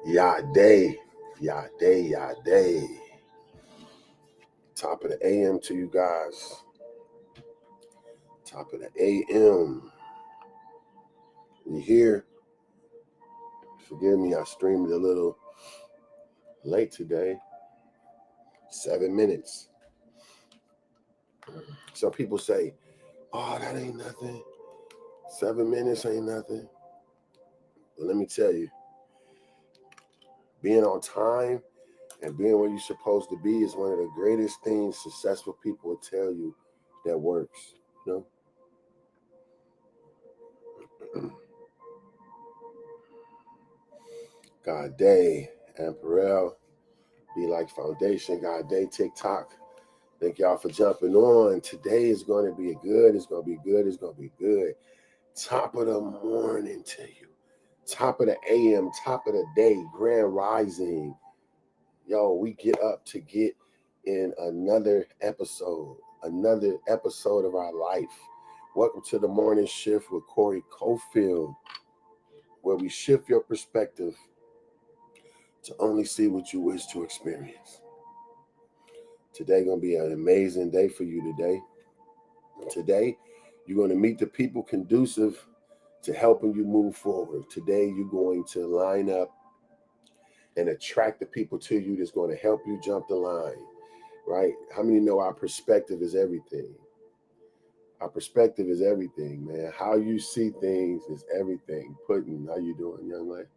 Yade. Top of the AM to you guys. Top of the AM. You hear? Forgive me, I streamed a little late today. 7 minutes. Some people say, oh, that ain't nothing. 7 minutes ain't nothing. But let me tell you, being on time and being where you're supposed to be is one of the greatest things successful people will tell you that works. You know? God day, Amperel, Be Like Foundation, God day, TikTok. Thank y'all for jumping on. Today is going to be good. It's going to be good. It's going to be good. Top of the morning to you. Top of the AM, top of the day, grand rising. Yo, we get up to get in another episode of our life. Welcome to the morning shift with Corey Cofield, where we shift your perspective to only see what you wish to experience. Today going to be an amazing day for you today. Today, you're going to meet the people conducive to helping you move forward. Today, you're going to line up and attract the people to you that's going to help you jump the line, right? How many know our perspective is everything? Our perspective is everything, man. How you see things is everything. Puddin', how you doing, young lady?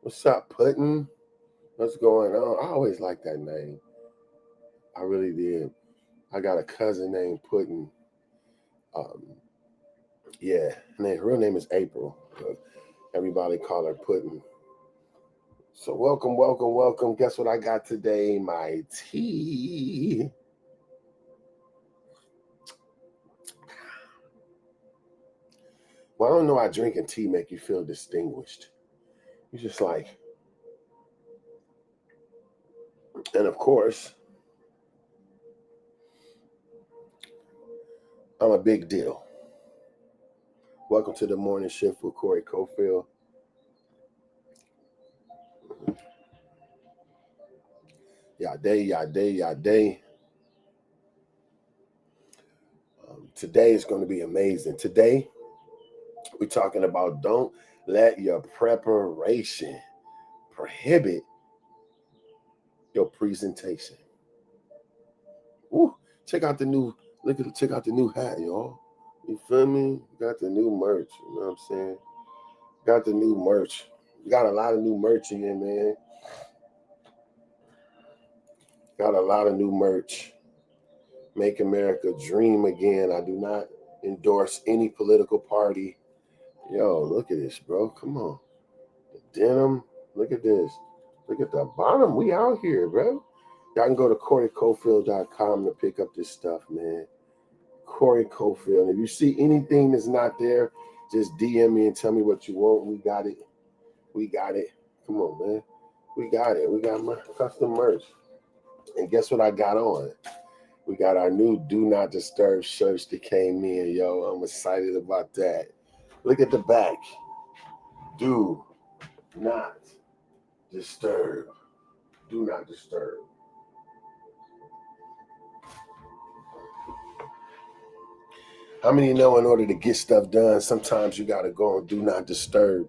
What's up, Puddin'? What's going on? I always liked that name. I really did. I got a cousin named Puddin'. Yeah, her real name is April. But everybody call her Puddin'. So welcome. Guess what I got today? My tea. Well, I don't know why drinking tea make you feel distinguished. You're just like, and of course, I'm a big deal. Welcome to the morning shift with Corey Cofield. Yade. Today is going to be amazing. Today, we're talking about don't let your preparation prohibit your presentation. Ooh, check out the new hat, y'all. You feel me? Got the new merch. You know what I'm saying? Got the new merch. We got a lot of new merch in here, man. Got a lot of new merch. Make America dream again. I do not endorse any political party. Yo, look at this, bro. Come on. The denim. Look at this. Look at the bottom. We out here, bro. Y'all can go to CoreyCofield.com to pick up this stuff, man. Corey Cofield. If you see anything that's not there, just DM me and tell me what you want. We got it. Come on, man. We got it. We got my custom merch. And guess what I got on? We got our new Do Not Disturb shirts that came in, yo. I'm excited about that. Look at the back. Do not disturb. Do not disturb. How many know in order to get stuff done, sometimes you got to go on Do Not Disturb.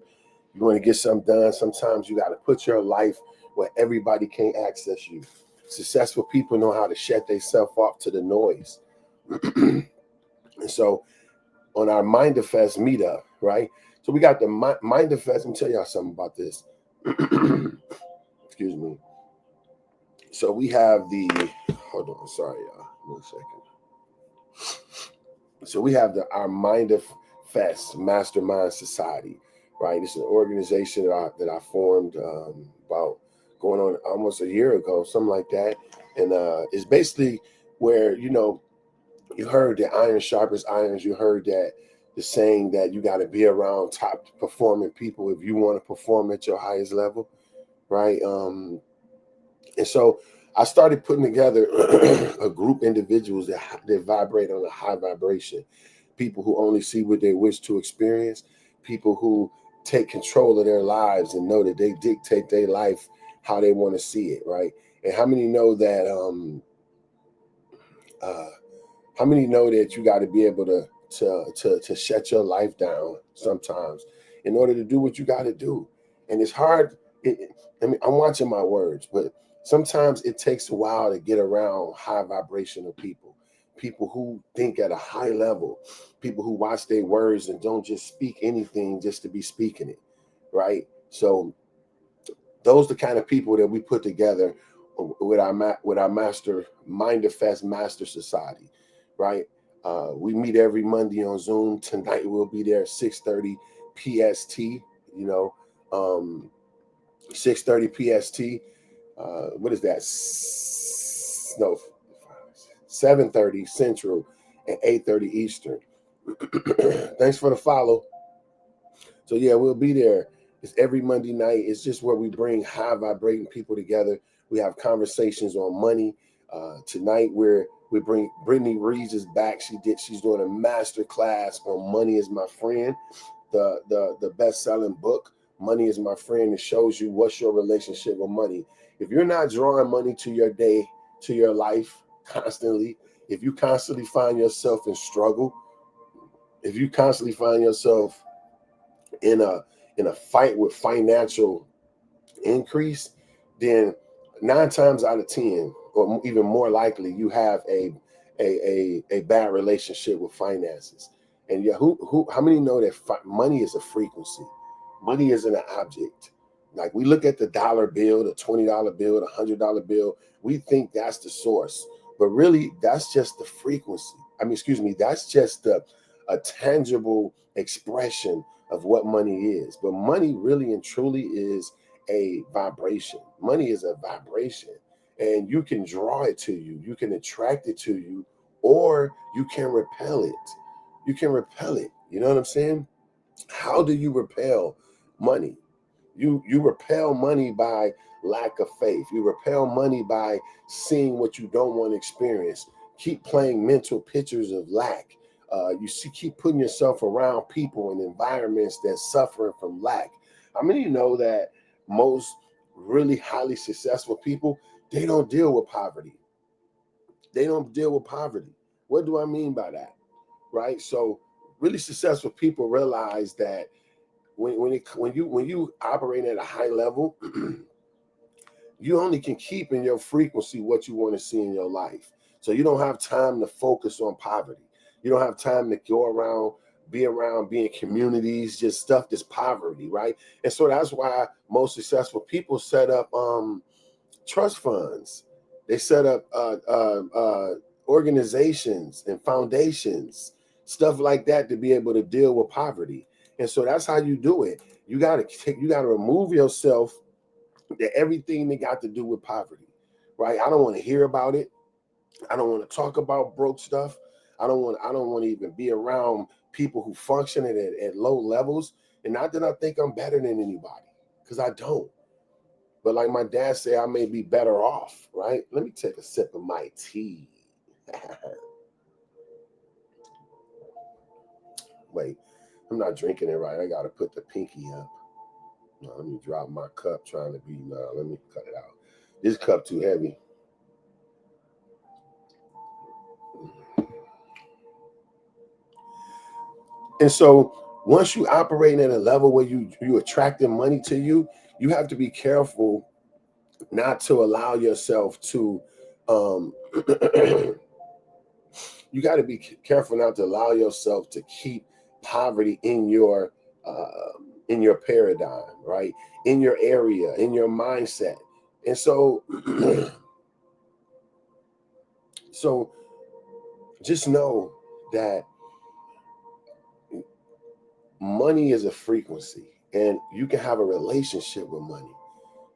You want to get something done, sometimes you got to put your life where everybody can't access you. Successful people know how to shut themselves off to the noise. And so on our Mindfest meetup, right? So we got the Mindfest. Let me tell y'all something about this. Excuse me. So we have hold on, sorry, y'all. 1 second. So we have our Mindfest Mastermind Society, right? It's an organization that I formed about going on almost a year ago, something like that. And it's basically where, you heard that iron sharpens irons. You heard that the saying that you got to be around top performing people if you want to perform at your highest level, right? And so I started putting together a group of individuals that vibrate on a high vibration, people who only see what they wish to experience, people who take control of their lives and know that they dictate their life how they want to see it, right? And how many know that how many know that you got to be able to shut your life down sometimes in order to do what you got to do? And it's hard. I mean, I'm watching my words, but sometimes it takes a while to get around high vibrational people who think at a high level, people who watch their words and don't just speak anything just to be speaking it, right? So those are the kind of people that we put together with our master Minderfest Master Society, right? We meet every Monday on Zoom. Tonight we'll be there at 6:30 PST. You know, 6:30 PST. What is that? No, 7:30 Central and 8:30 Eastern. Thanks for the follow. So yeah, we'll be there. It's every Monday night. It's just where we bring high vibrating people together. We have conversations on money. Tonight we bring Brittany Reeves is back. She's doing a master class on Money Is My Friend, the best-selling book. Money Is My Friend. It shows you what's your relationship with money. If you're not drawing money to your day, to your life constantly, if you constantly find yourself in struggle, if you constantly find yourself in a fight with financial increase, then 9 times out of 10, or even more likely, you have a bad relationship with finances. And yeah, how many know that money is a frequency? Money isn't an object. Like, we look at the dollar bill, the $20 bill, the $100 bill, we think that's the source, but really that's just the frequency. I mean, excuse me, that's just a tangible expression of what money is. But money really and truly is a vibration. Money is a vibration, and you can draw it to you, you can attract it to you, or you can repel it. You can repel it. You know what I'm saying? How do you repel money? You repel money by lack of faith. You repel money by seeing what you don't want to experience. Keep playing mental pictures of lack. Keep putting yourself around people and environments that's suffering from lack. How many of you know that most really highly successful people, they don't deal with poverty? They don't deal with poverty. What do I mean by that? Right? So really successful people realize that when you operate at a high level, you only can keep in your frequency what you want to see in your life. So you don't have time to focus on poverty. You don't have time to go around, be in communities, just stuff that's poverty, right? And so that's why most successful people set up trust funds. They set up organizations and foundations, stuff like that, to be able to deal with poverty. And so that's how you do it. You got to remove yourself to everything that got to do with poverty, right? I don't want to hear about it. I don't want to talk about broke stuff. I don't want to even be around people who function at low levels. And not that I think I'm better than anybody, because I don't. But like my dad said, I may be better off, right? Let me take a sip of my tea. Wait, I'm not drinking it right. I got to put the pinky up. No, let me drop my cup trying to be, no, let me cut it out. This cup too heavy. And so once you operate at a level where you attracting money to you, you have to be careful not to allow yourself to you got to be careful not to allow yourself to keep poverty in your paradigm, right? In your area, in your mindset. And so so just know that money is a frequency, and you can have a relationship with money.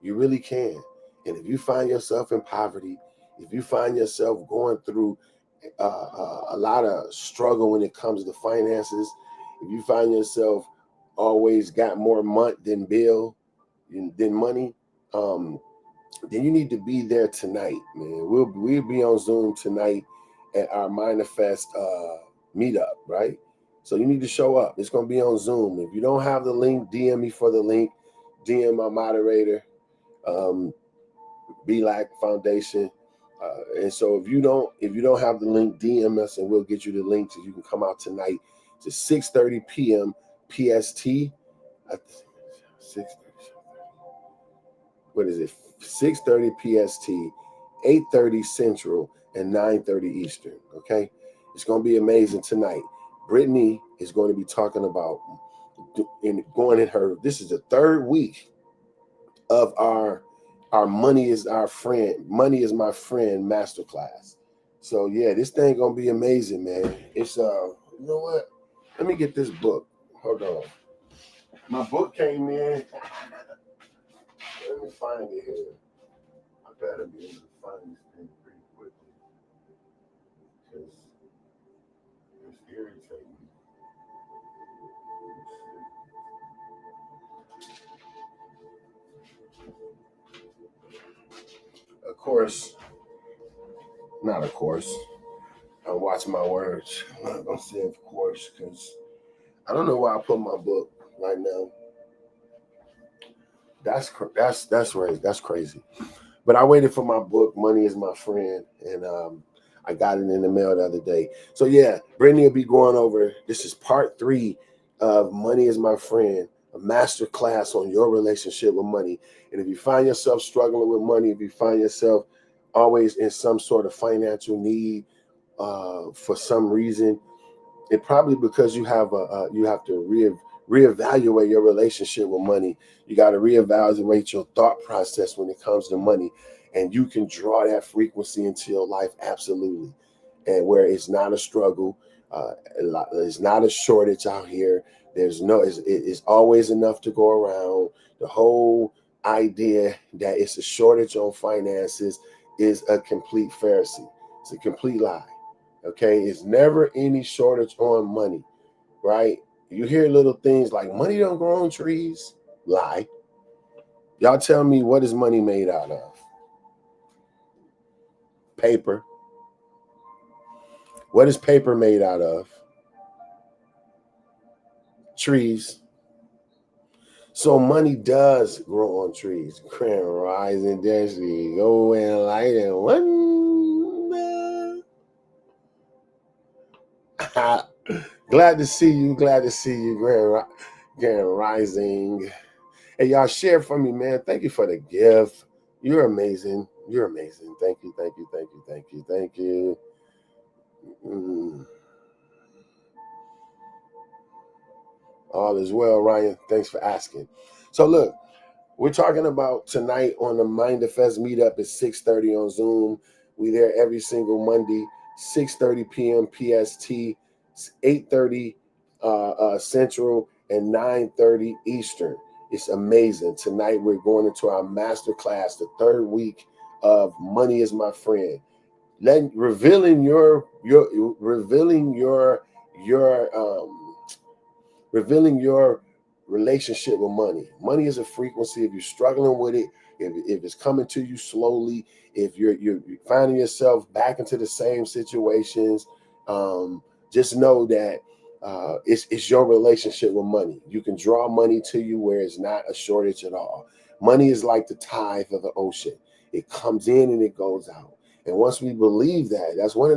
You really can. And if you find yourself in poverty, if you find yourself going through a lot of struggle when it comes to finances, if you find yourself always got more month than bill than money, then you need to be there tonight, man. We'll be on Zoom tonight at our Manifest meetup, right? So you need to show up. It's going to be on Zoom. If you don't have the link, DM me for the link. DM my moderator, Be Like Foundation. And so if you don't have the link, DM us and we'll get you the link so you can come out tonight. It's 6:30 p.m. PST. 6:30. What is it? 6:30 PST, 8:30 Central, and 9:30 Eastern. Okay, it's going to be amazing tonight. Brittany is going to be talking about this is the third week of our Money is Our Friend, Money is My Friend masterclass. So yeah, this thing gonna be amazing, man. It's you know what? Let me get this book. Hold on. My book came in. Let me find it here. I better be able to find this thing pretty quickly because it's irritating. Of course, not of course. I watch my words. I'm not gonna say of course because I don't know why I put my book right now. That's right. That's crazy. But I waited for my book, Money is My Friend, and I got it in the mail the other day. So yeah, Brittany will be going over. This is part 3 of Money is My Friend, a master class on your relationship with money. And if you find yourself struggling with money, if you find yourself always in some sort of financial need for some reason, it probably because you have to reevaluate your relationship with money. You got to reevaluate your thought process when it comes to money, and you can draw that frequency into your life absolutely, and where it's not a struggle, it's not a shortage out here. It's always enough to go around. The whole idea that it's a shortage on finances is a complete Pharisee. It's a complete lie. Okay, it's never any shortage on money, right? You hear little things like money don't grow on trees. Lie. Y'all tell me, what is money made out of? Paper. What is paper made out of? Trees. So money does grow on trees. Grand rising destiny, go and light and wonder. Glad to see you. Glad to see you, Grand Rising. Hey, y'all, share for me, man. Thank you for the gift. You're amazing. You're amazing. Thank you. Thank you. Thank you. Thank you. Thank you. All is well, Ryan. Thanks for asking. So look, we're talking about tonight on the Minderfest meetup at 6:30 on Zoom. We there every single Monday, 6:30 p.m. PST, 8:30 Central, and 9:30 Eastern. It's amazing. Tonight we're going into our master class, the third week of Money is My Friend. Revealing your relationship with money. Money is a frequency. If you're struggling with it, if it's coming to you slowly, if you're finding yourself back into the same situations, just know that it's your relationship with money. You can draw money to you where it's not a shortage at all. Money is like the tide of the ocean. It comes in and it goes out. And once we believe that, that's one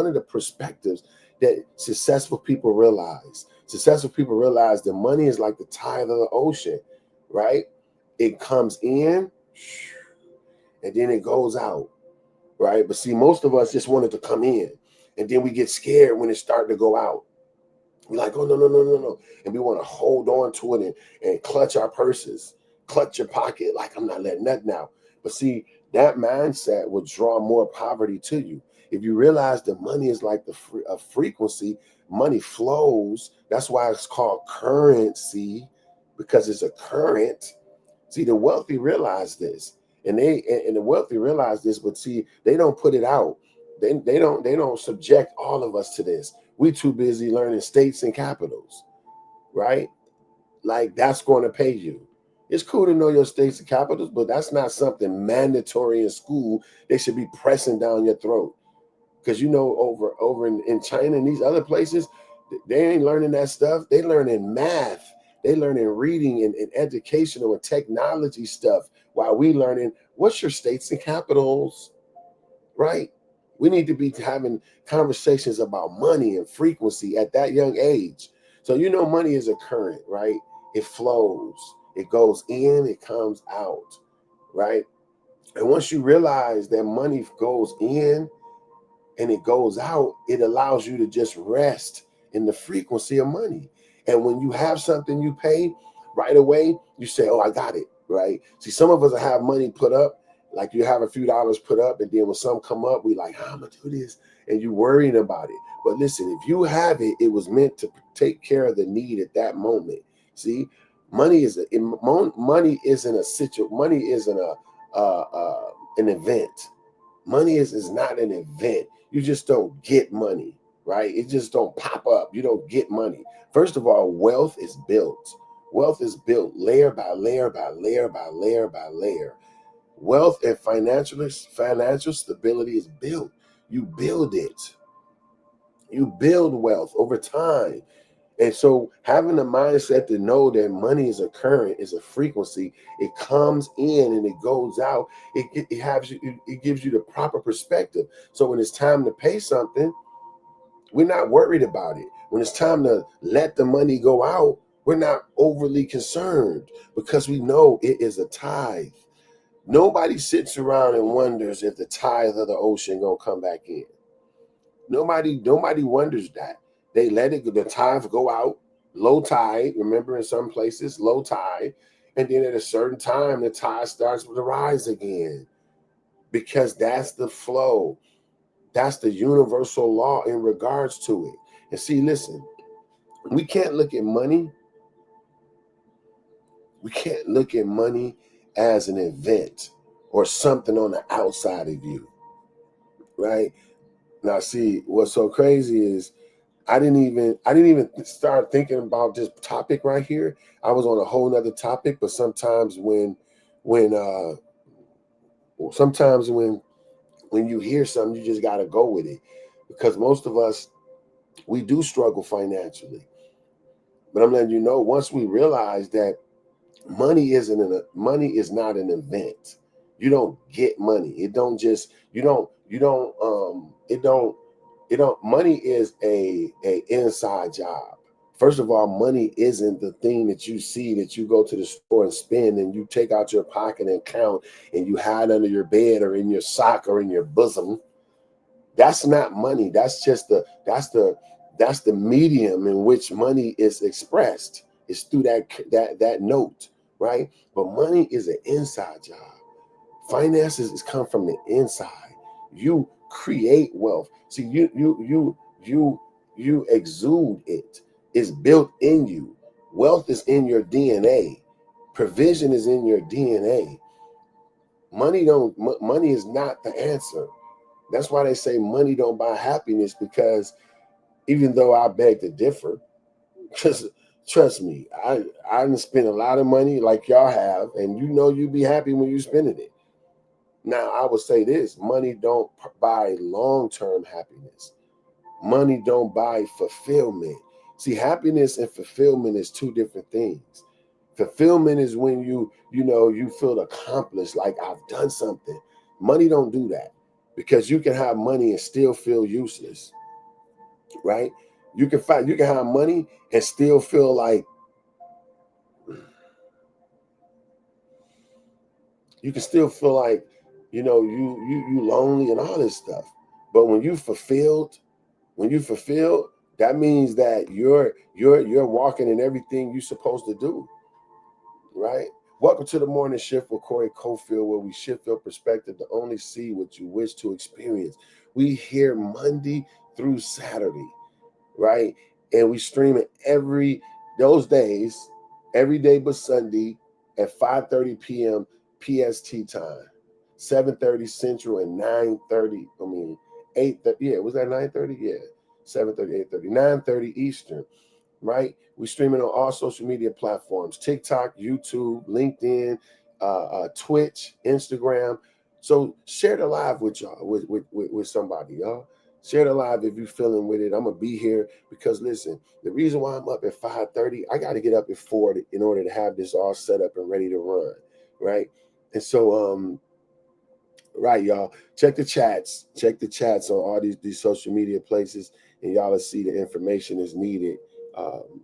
of the perspectives that successful people realize. Successful people realize that money is like the tide of the ocean, right? It comes in and then it goes out, right? But see, most of us just want it to come in, and then we get scared when it starts to go out. We're like, oh, no, no, no, no, no. And we want to hold on to it and clutch our purses, clutch your pocket, like I'm not letting that now. But see, that mindset will draw more poverty to you. If you realize that money is like a frequency, money flows. That's why it's called currency, because it's a current. See, the wealthy realize this, and the wealthy realize this, but see, they don't put it out. They don't subject all of us to this. We too busy learning states and capitals, right? Like that's going to pay you. It's cool to know your states and capitals, but that's not something mandatory in school. They should be pressing down your throat. Because over in China and these other places, They ain't learning that stuff. They learning math. They learning reading and educational and technology stuff while we learning what's your states and capitals, right? We need to be having conversations about money and frequency at that young age. So money is a current, right? It flows. It goes in, it comes out, right? And once you realize that money goes in and it goes out, it allows you to just rest in the frequency of money. And when you have something you pay right away, you say, oh, I got it, right? See, some of us have money put up, like you have a few dollars put up, and then when some come up, we like, how am I gonna do this? And you worrying about it. But listen, if you have it, it was meant to take care of the need at that moment. See, money money isn't a situation. Money isn't an event. Money is not an event. You just don't get money, right? It just don't pop up. You don't get money. First of all, wealth is built. Wealth is built layer by layer by layer by layer by layer. Wealth and financial stability is built. You build it. You build wealth over time. And so having the mindset to know that money is a current, is a frequency, it comes in and it goes out, it gives you the proper perspective. So when it's time to pay something, we're not worried about it. When it's time to let the money go out, we're not overly concerned because we know it is a tithe. Nobody sits around and wonders if the tithe of the ocean gonna come back in. Nobody wonders that. They let the tithe go out, low tide. Remember, in some places, low tide, and then at a certain time, the tide starts to rise again, because that's the flow. That's the universal law in regards to it. And see, listen, we can't look at money. We can't look at money as an event or something on the outside of you, right? Now, see, what's so crazy is I didn't even start thinking about this topic right here. I was on a whole nother topic, but when sometimes when you hear something, you just gotta go with it. Because most of us, we do struggle financially. But I'm letting you know, once we realize that money is not an event. You don't get money. It don't just you don't it don't money is a inside job. First of all, money isn't the thing that you see that you go to the store and spend and you take out your pocket and count and you hide under your bed or in your sock or in your bosom. That's not money. That's the medium in which money is expressed. It's through that note, right? But money is an inside job. Finances is come from the inside. You create wealth. See, you exude it. It's built in you. Wealth is in your DNA. Provision is in your DNA. Money is not the answer. That's why they say money don't buy happiness, because even though I beg to differ, because trust me, I didn't spend a lot of money like y'all have, and you be happy when you spending it. Now, I would say this: money don't buy long-term happiness. Money don't buy fulfillment. See, happiness and fulfillment is two different things. Fulfillment is when you feel accomplished, like I've done something. Money don't do that, because you can have money and still feel useless, right? You can have money and still feel like you can still feel like you lonely and all this stuff. But when you fulfilled, that means that you're walking in everything you're supposed to do, right? Welcome to the morning shift with Corey Cofield, where we shift your perspective to only see what you wish to experience. We here Monday through Saturday, right? And we stream it those days, every day but Sunday at 5:30 p.m. PST time, 7:30 Central and 9:30. 8:30. Yeah, was that 9:30? Yeah, 7:30, 8:30, 9:30 Eastern. Right? We streaming on all social media platforms: TikTok, YouTube, LinkedIn, Twitch, Instagram. So share the live with y'all, with somebody, y'all. Share the live if you're feeling with it. I'm going to be here because, listen, the reason why I'm up at 5:30, I got to get up at 4 in order to have this all set up and ready to run, right? And so, right, y'all, check the chats. Check the chats on all these social media places, and y'all will see the information is needed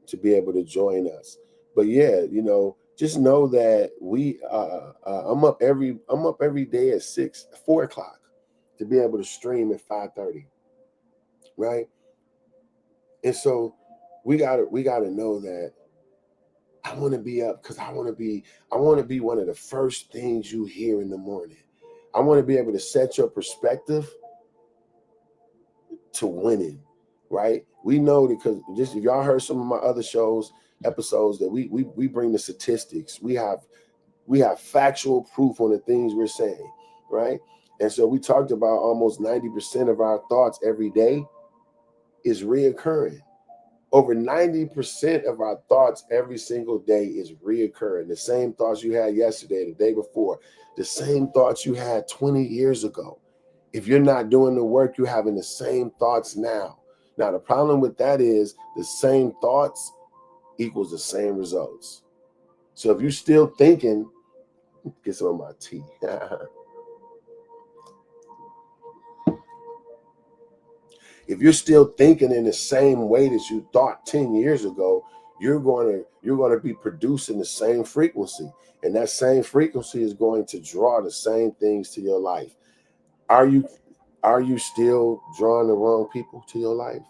to be able to join us. But yeah, just know that I'm up every day at 4 o'clock to be able to stream at 5:30, right? And so we gotta know that I want to be up because I want to be one of the first things you hear in the morning. I want to be able to set your perspective to winning, right? We know because just if y'all heard some of my other episodes that we bring the statistics. We have factual proof on the things we're saying, right? And so we talked about almost 90% of our thoughts every day is reoccurring. Over 90% of our thoughts every single day is reoccurring. The same thoughts you had yesterday, the day before, the same thoughts you had 20 years ago. If you're not doing the work, you're having the same thoughts now. Now, the problem with that is the same thoughts equals the same results. So if you're still thinking, get some of my tea. If you're still thinking in the same way that you thought 10 years ago, you're going to be producing the same frequency, and that same frequency is going to draw the same things to your life. Are you still drawing the wrong people to your life?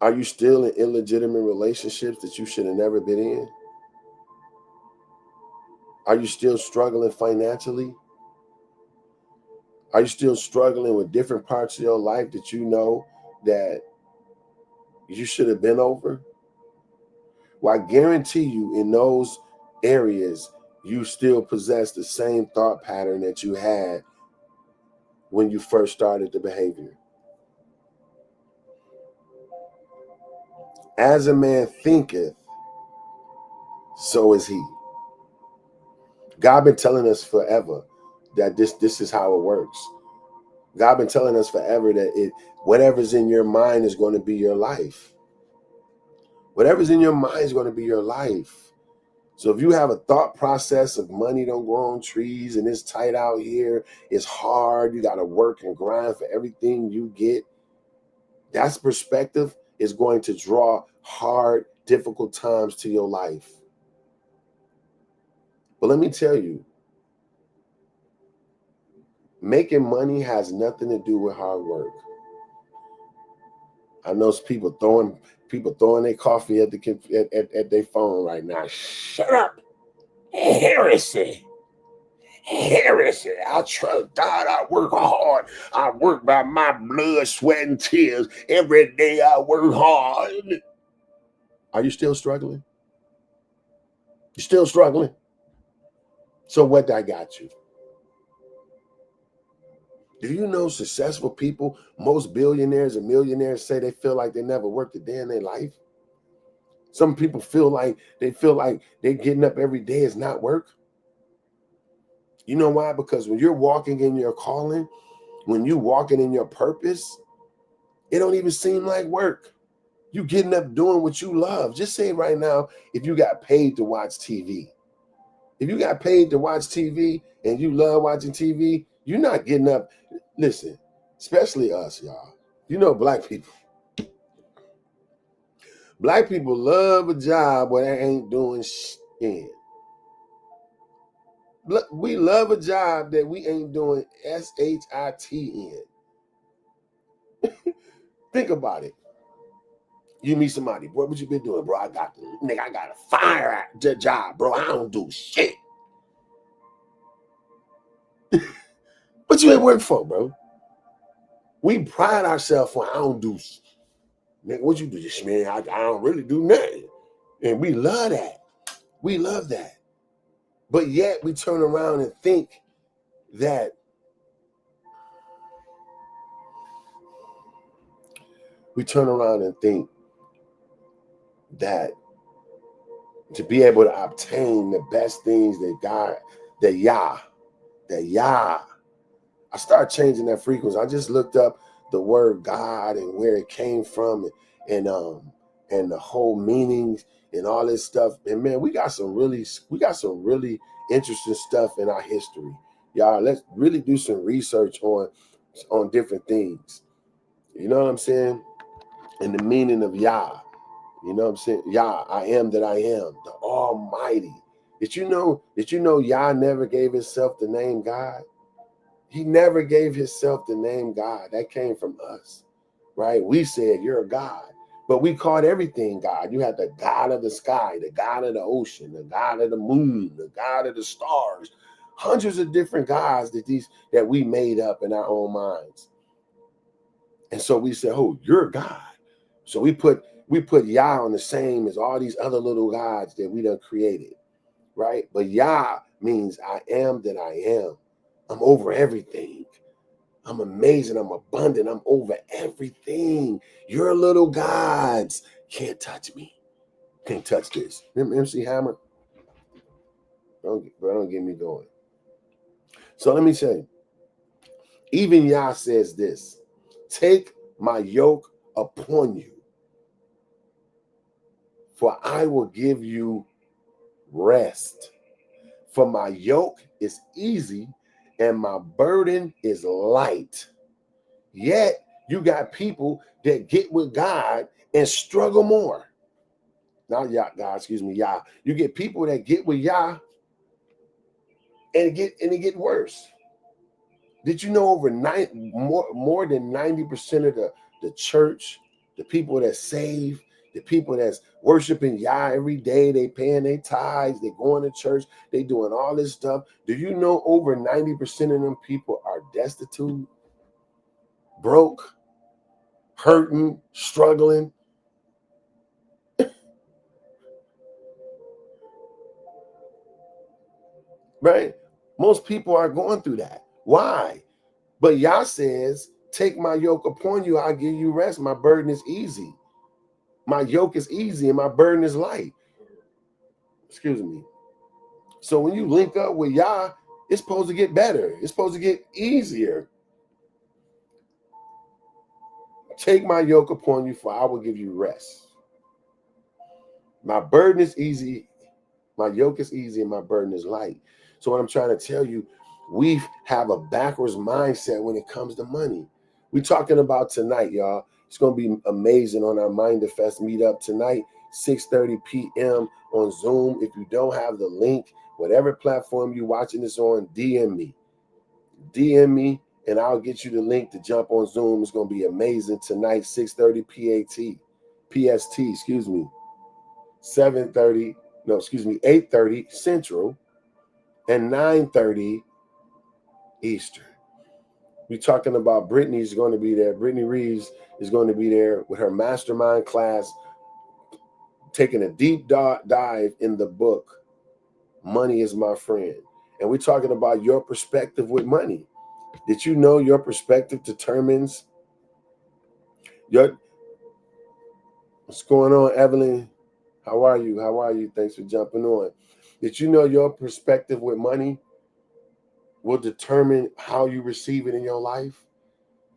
Are you still in illegitimate relationships that you should have never been in? Are you still struggling financially? Are you still struggling with different parts of your life that you know that you should have been over? Well, I guarantee you in those areas, you still possess the same thought pattern that you had when you first started the behavior. As a man thinketh, so is he. God been telling us forever that this is how it works. God been telling us forever that whatever's in your mind is going to be your life. Whatever's in your mind is going to be your life. So if you have a thought process of money don't grow on trees and it's tight out here, it's hard, you got to work and grind for everything you get, that's perspective is going to draw hard, difficult times to your life. But let me tell you, making money has nothing to do with hard work. I know people throwing their coffee at their phone right now. Shut up, heresy. Heresy. I trust God. I work hard. I work by my blood, sweat, and tears. Every day I work hard. Are you still struggling? You still struggling? So what I got you? Do you know successful people, most billionaires and millionaires say they feel like they never worked a day in their life? Some people feel like they're getting up every day is not work. You know why? Because when you're walking in your calling, when you're walking in your purpose, it don't even seem like work. You getting up doing what you love. Just say right now, if you got paid to watch TV, if you got paid to watch TV and you love watching TV, you're not getting up. Listen, especially us, y'all. You know, black people. Black people love a job where they ain't doing shit. We love a job that we ain't doing shit in. Think about it. You meet somebody, bro, what you been doing, bro? I got a fire job, bro. I don't do shit. What you ain't work for, bro? We pride ourselves on I don't do shit. Man, what you do? Just man, I don't really do nothing. And we love that. We love that. But yet we turn around and think that to be able to obtain the best things that God, that Yah I started changing that frequency. I just looked up the word God and where it came from, and the whole meanings and all this stuff. And man, we got some really interesting stuff in our history. Y'all, let's really do some research on different things. You know what I'm saying? And the meaning of Yah. You know what I'm saying? Yah, I am that I am, the Almighty. Did you know Yah never gave himself the name God? He never gave himself the name God. That came from us, right? We said, you're a God. But we called everything God. You had the God of the sky, the God of the ocean, the God of the moon, the God of the stars. Hundreds of different gods that we made up in our own minds. And so we said, oh, you're God. So we put Yah on the same as all these other little gods that we done created, right? But Yah means I am that I am. I'm over everything. I'm amazing. I'm abundant. I'm over everything. Your little gods can't touch me. Can't touch this. Remember MC Hammer? Don't get me going. So let me say, even Yah says this: take my yoke upon you, for I will give you rest. For my yoke is easy and my burden is light. Yet you got people that get with God and struggle more. Not God, excuse me, Yah. You get people that get with Yah and it get worse. Did you know more than 90% of the church, the people that save, the people that's worshiping Yah every day, they paying their tithes, they going to church, they doing all this stuff. Do you know over 90% of them people are destitute, broke, hurting, struggling? Right? Most people are going through that. Why? But Yah says, take my yoke upon you, I'll give you rest. My burden is easy. My yoke is easy and my burden is light. Excuse me. So when you link up with Yah, it's supposed to get better. It's supposed to get easier. Take my yoke upon you, for I will give you rest. My burden is easy. My yoke is easy and my burden is light. So what I'm trying to tell you, we have a backwards mindset when it comes to money. We're talking about tonight, y'all. It's going to be amazing on our Mind Fest meetup tonight, 6:30 p.m. on Zoom. If you don't have the link, whatever platform you're watching this on, DM me. DM me, and I'll get you the link to jump on Zoom. It's going to be amazing tonight, 6:30 PST, excuse me, 8:30 Central, and 9:30 Eastern. We're talking about Brittany's going to be there. Brittany Reeves is going to be there with her mastermind class, taking a deep dive in the book, Money is My Friend. And we're talking about your perspective with money. Did you know your perspective determines your... What's going on, Evelyn? How are you? How are you? Thanks for jumping on. Did you know your perspective with money will determine how you receive it in your life?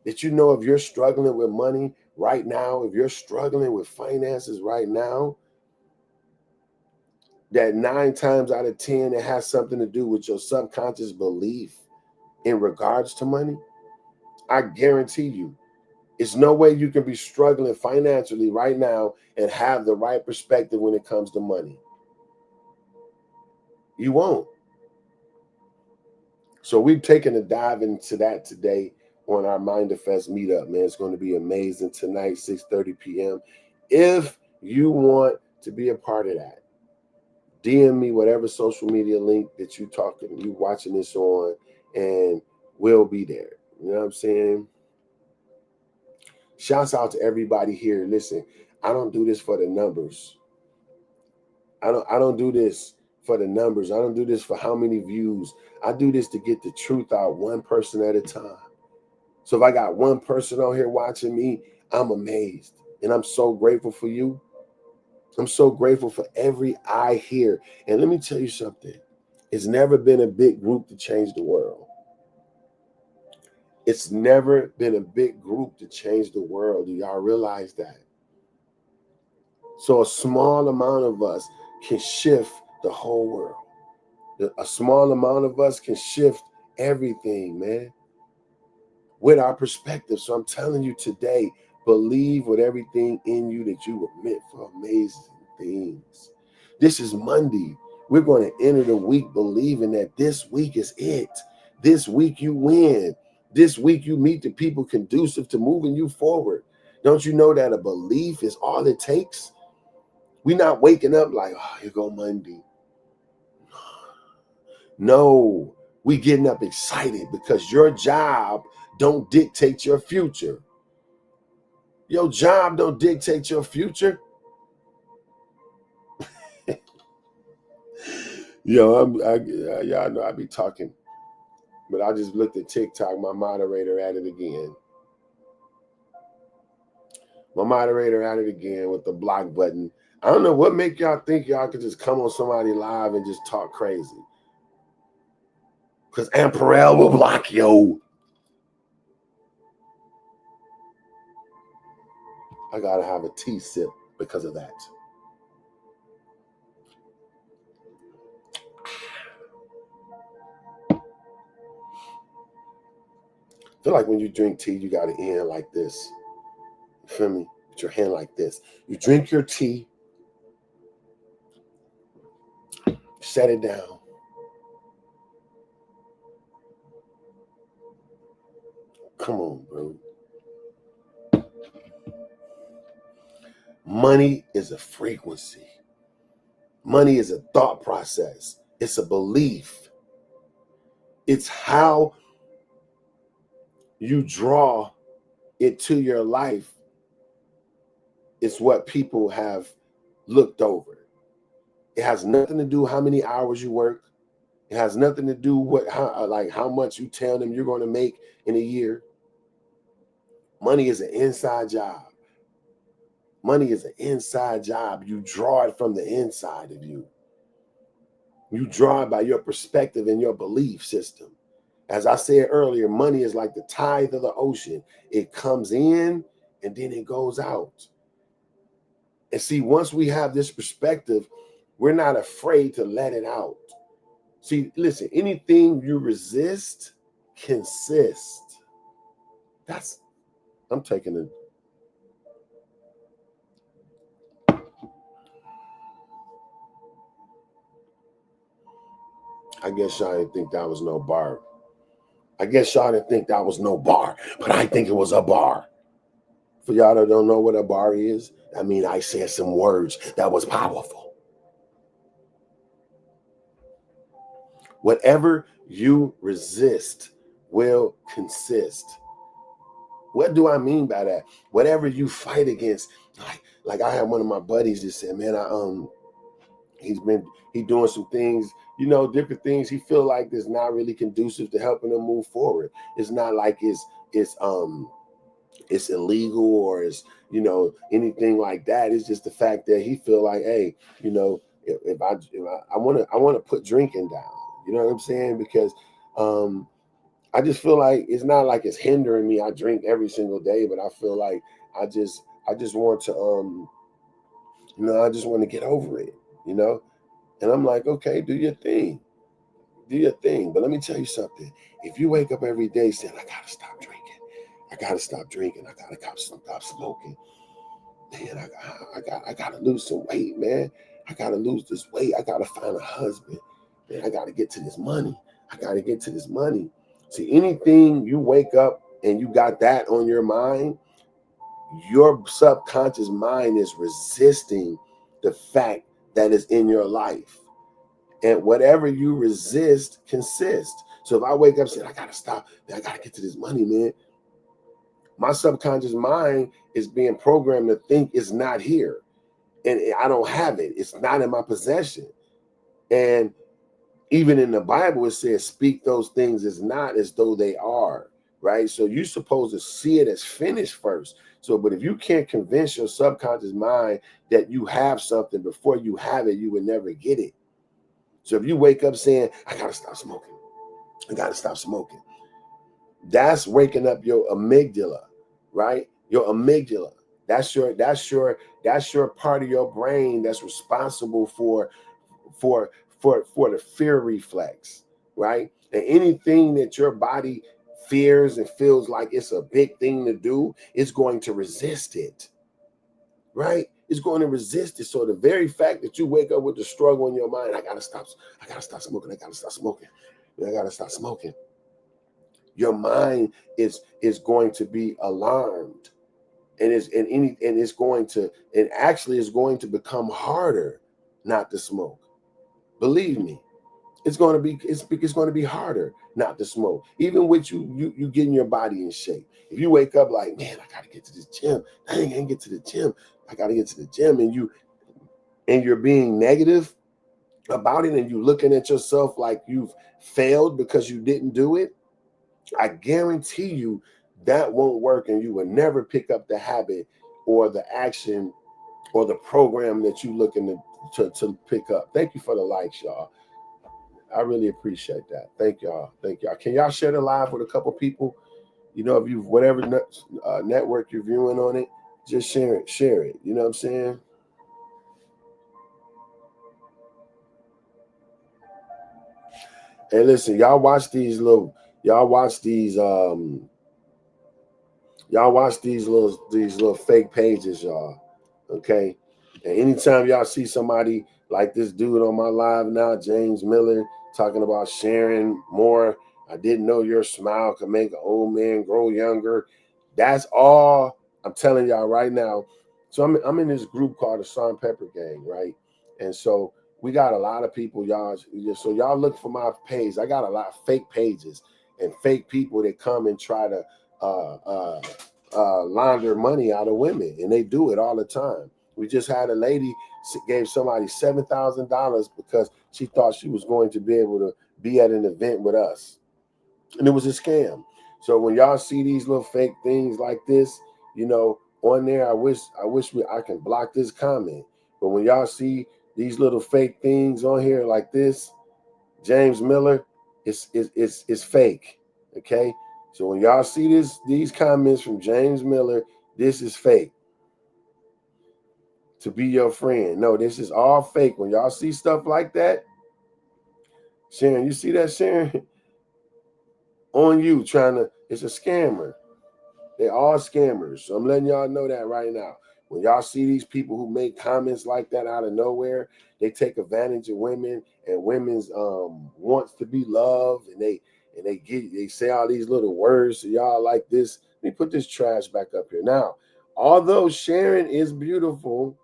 Did you know if you're struggling with money right now, if you're struggling with finances right now, that 9 times out of 10, it has something to do with your subconscious belief in regards to money? I guarantee you, it's no way you can be struggling financially right now and have the right perspective when it comes to money. You won't. So we've taken a dive into that today on our Mind Fest meetup, man. It's going to be amazing tonight, 6:30 p.m. If you want to be a part of that, DM me whatever social media link that you watching this on, and we'll be there. You know what I'm saying? Shouts out to everybody here. Listen, I don't do this for the numbers. I don't do this for the numbers. I don't do this for how many views. I do this to get the truth out one person at a time. So if I got one person on here watching me, I'm amazed. And I'm so grateful for you. I'm so grateful for every eye here. And let me tell you something. It's never been a big group to change the world. It's never been a big group to change the world. Do y'all realize that? So a small amount of us can shift the whole world. A small amount of us can shift everything, man, with our perspective. So I'm telling you today, believe with everything in you that you were meant for amazing things. This is Monday. We're going to enter the week believing that this week is it. This week you win. This week you meet the people conducive to moving you forward. Don't you know that a belief is all it takes? We're not waking up like, oh, here go Monday. No, we getting up excited because your job don't dictate your future. Your job don't dictate your future. Y'all know I be talking, but I just looked at TikTok. My moderator at it again. With the block button. I don't know what make y'all think y'all could just come on somebody live and just talk crazy. Because Amperel will block you. I gotta have a tea sip because of that. I feel like when you drink tea, you gotta end like this. You feel me? With your hand like this. You drink your tea, set it down. Come on, bro. Money is a frequency. Money is a thought process. It's a belief. It's how you draw it to your life. It's what people have looked over. It has nothing to do how many hours you work. It has nothing to do how much you tell them you're going to make in a year. Money is an inside job. Money is an inside job. You draw it from the inside of you. You draw it by your perspective and your belief system. As I said earlier, money is like the tide of the ocean. It comes in and then it goes out. And see, once we have this perspective, we're not afraid to let it out. See, listen, anything you resist, consist. I'm taking it. I guess y'all didn't think that was no bar. But I think it was a bar. For y'all that don't know what a bar is, I mean, I said some words that was powerful. Whatever you resist will consist. What do I mean by that? Whatever you fight against, like I had one of my buddies that said, man, he doing some things, different things he feel like is not really conducive to helping him move forward. It's not like it's illegal or it's anything like that. It's just the fact that he feel like, hey, if I want to put drinking down, you know what I'm saying? Because I just feel like it's not like it's hindering me. I drink every single day, but I feel like I just want to I just want to get over it, And I'm like, okay, do your thing. But let me tell you something. If you wake up every day saying, I gotta stop drinking, I gotta stop smoking, man, I gotta lose some weight, man. I gotta lose this weight. I gotta find a husband. Man, I gotta get to this money. See, anything you wake up and you got that on your mind, your subconscious mind is resisting the fact that is in your life. And whatever you resist consists. So if I wake up saying, I gotta stop, man, I gotta get to this money, man. My subconscious mind is being programmed to think it's not here. And I don't have it. It's not in my possession. And even in the Bible, it says, speak those things as not as though they are, right? So you're supposed to see it as finished first. So, but if you can't convince your subconscious mind that you have something before you have it, you would never get it. So if you wake up saying, I gotta stop smoking, That's waking up your amygdala, right? Your amygdala. That's your part of your brain that's responsible for for the fear reflex, right? And anything that your body fears and feels like it's a big thing to do, it's going to resist it, right? It's going to resist it. So the very fact that you wake up with the struggle in your mind, I gotta stop smoking, I gotta stop smoking, I gotta stop smoking. Your mind is going to be alarmed, and it's going to, and actually is going to become harder not to smoke. Believe me, it's going to be harder not to smoke, even with you getting your body in shape. If you wake up like, man, I gotta get to the gym, I ain't gonna get to the gym, I gotta get to the gym, and you're being negative about it, and you looking at yourself like you've failed because you didn't do it, I guarantee you that won't work, and you will never pick up the habit or the action or the program that you looking to pick up. Thank you for the likes, y'all. I really appreciate that. Thank y'all. Thank y'all. Can y'all share the live with a couple people? You know, if you whatever network you're viewing on it, just share it. Share it. You know what I'm saying? And listen, y'all watch these little fake pages, y'all. Okay. And anytime y'all see somebody like this dude on my live now, James Miller, talking about sharing more, I didn't know your smile could make an old man grow younger. That's all I'm telling y'all right now. So I'm in this group called the Salt and Pepper Gang, right? And so we got a lot of people, y'all. So y'all look for my page. I got a lot of fake pages and fake people that come and try to uh, uh, launder money out of women, and they do it all the time. We just had a lady gave somebody $7,000 because she thought she was going to be able to be at an event with us, and it was a scam. So when y'all see these little fake things like this, you know, on there, I can block this comment. But when y'all see these little fake things on here like this, James Miller, it's fake. Okay. So when y'all see these comments from James Miller, this is fake. To be your friend. No, this is all fake. When y'all see stuff like that, Sharon, you see that, Sharon? On you it's a scammer. They're all scammers. So I'm letting y'all know that right now. When y'all see these people who make comments like that out of nowhere, they take advantage of women and women's wants to be loved, and they say all these little words to y'all like this. Let me put this trash back up here. Now, although Sharon is beautiful,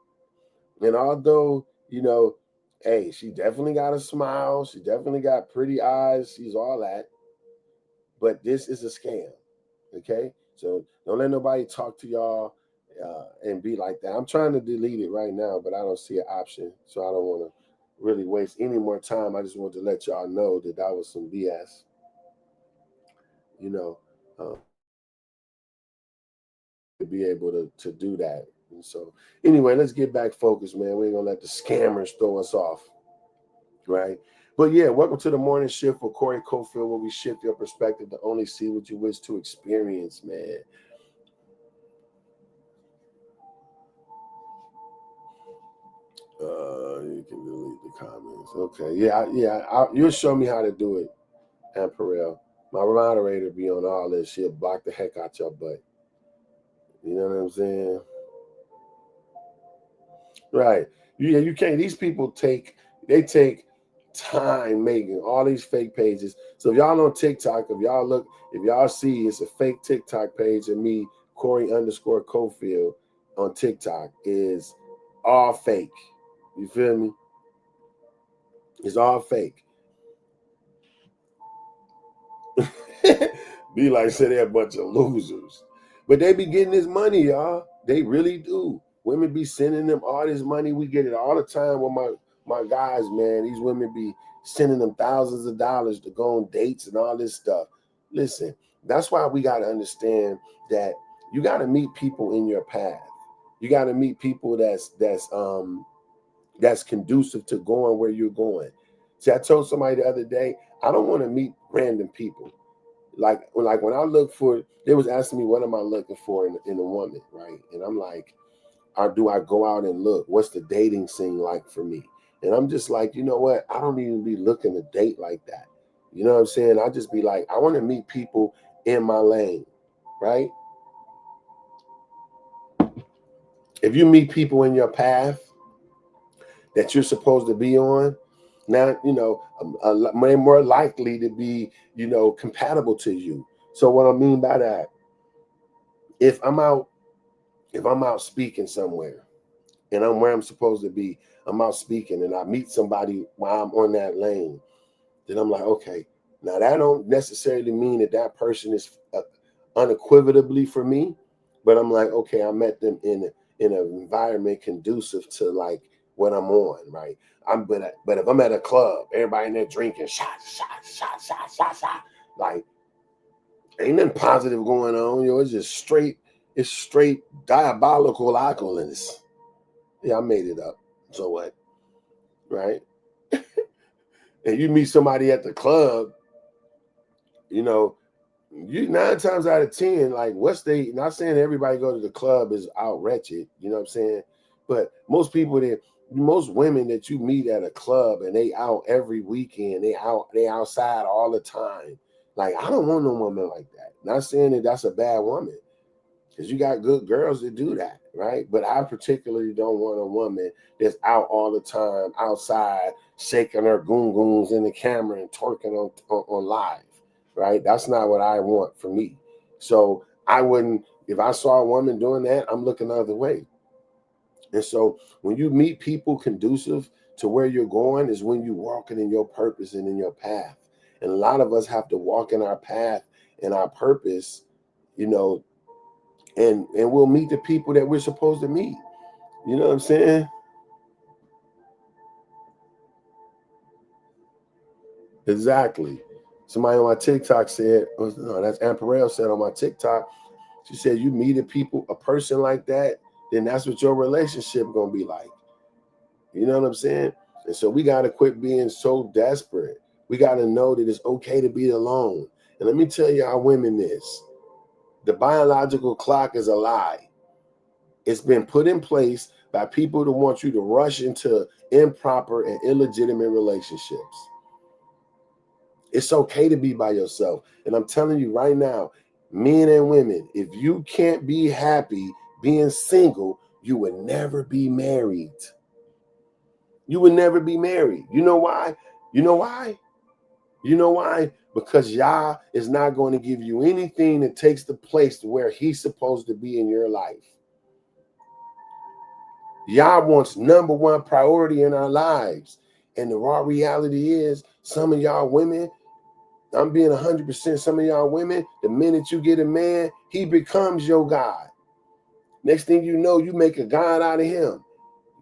and although, hey, she definitely got a smile, she definitely got pretty eyes, she's all that, but this is a scam. Okay, so don't let nobody talk to y'all and be like that. I'm trying to delete it right now, but I don't see an option, so I don't want to really waste any more time. I just want to let y'all know that was some BS. You know, to be able to do that. And so, anyway, let's get back focused, man. We ain't gonna let the scammers throw us off, right? But yeah, welcome to the morning shift with Corey Cofield, where we shift your perspective to only see what you wish to experience, man. You can delete the comments. Okay, you'll show me how to do it, Amperel. My moderator be on all this. She'll block the heck out your butt. You know what I'm saying? Right. Yeah, you can't. These people take time making all these fake pages. So if y'all on TikTok, if y'all see it's a fake TikTok page of me, Corey_Cofield on TikTok, is all fake. You feel me? It's all fake. Be like, say they're a bunch of losers. But they be getting this money, y'all. They really do. Women be sending them all this money. We get it all the time with my guys, man. These women be sending them thousands of dollars to go on dates and all this stuff. Listen, that's why we got to understand that you got to meet people in your path. You got to meet people that's conducive to going where you're going. See, I told somebody the other day, I don't want to meet random people. Like when I look for, they was asking me, what am I looking for in a woman, right? And I'm like, or do I go out and look? What's the dating scene like for me? And I'm just like, you know what? I don't even be looking to date like that. You know what I'm saying? I just be like, I want to meet people in my lane, right? If you meet people in your path that you're supposed to be on, now, more likely to be, compatible to you. So what I mean by that, if I'm out, speaking somewhere and I'm where I'm supposed to be, I'm out speaking and I meet somebody while I'm on that lane, then I'm like, okay, now that don't necessarily mean that person is unequivocally for me, but I'm like, okay, I met them in an environment conducive to like what I'm on, right? But if I'm at a club, everybody in there drinking, shot, like ain't nothing positive going on, it's just straight diabolical alcoholism. Yeah, I made it up. So what, right? And you meet somebody at the club, you 9 times out of 10, like not saying everybody go to the club is out wretched, you know what I'm saying? But most women that you meet at a club and they out every weekend, they outside all the time. Like, I don't want no woman like that. Not saying that that's a bad woman, because you got good girls that do that, right? But I particularly don't want a woman that's out all the time, outside, shaking her goon-goons in the camera and twerking on live, right? That's not what I want for me. So I wouldn't, if I saw a woman doing that, I'm looking the other way. And so when you meet people conducive to where you're going is when you're walking in your purpose and in your path. And a lot of us have to walk in our path and our purpose, and we'll meet the people that we're supposed to meet. You know what I'm saying? Exactly. Somebody on my TikTok said, no, that's Amparel said on my TikTok, she said, you meet a person like that, then that's what your relationship gonna be like. You know what I'm saying? And so we gotta quit being so desperate. We gotta know that it's okay to be alone. And let me tell y'all women this, the biological clock is a lie. It's been put in place by people that want you to rush into improper and illegitimate relationships. It's okay to be by yourself. And I'm telling you right now, men and women, if you can't be happy being single, you would never be married. You would never be married. You know why? You know why? You know why? Because Yah is not going to give you anything that takes the place to where he's supposed to be in your life. Yah wants number one priority in our lives. And the raw reality is, some of y'all women, I'm being 100%, some of y'all women, the minute you get a man, he becomes your God. Next thing you know, you make a God out of him.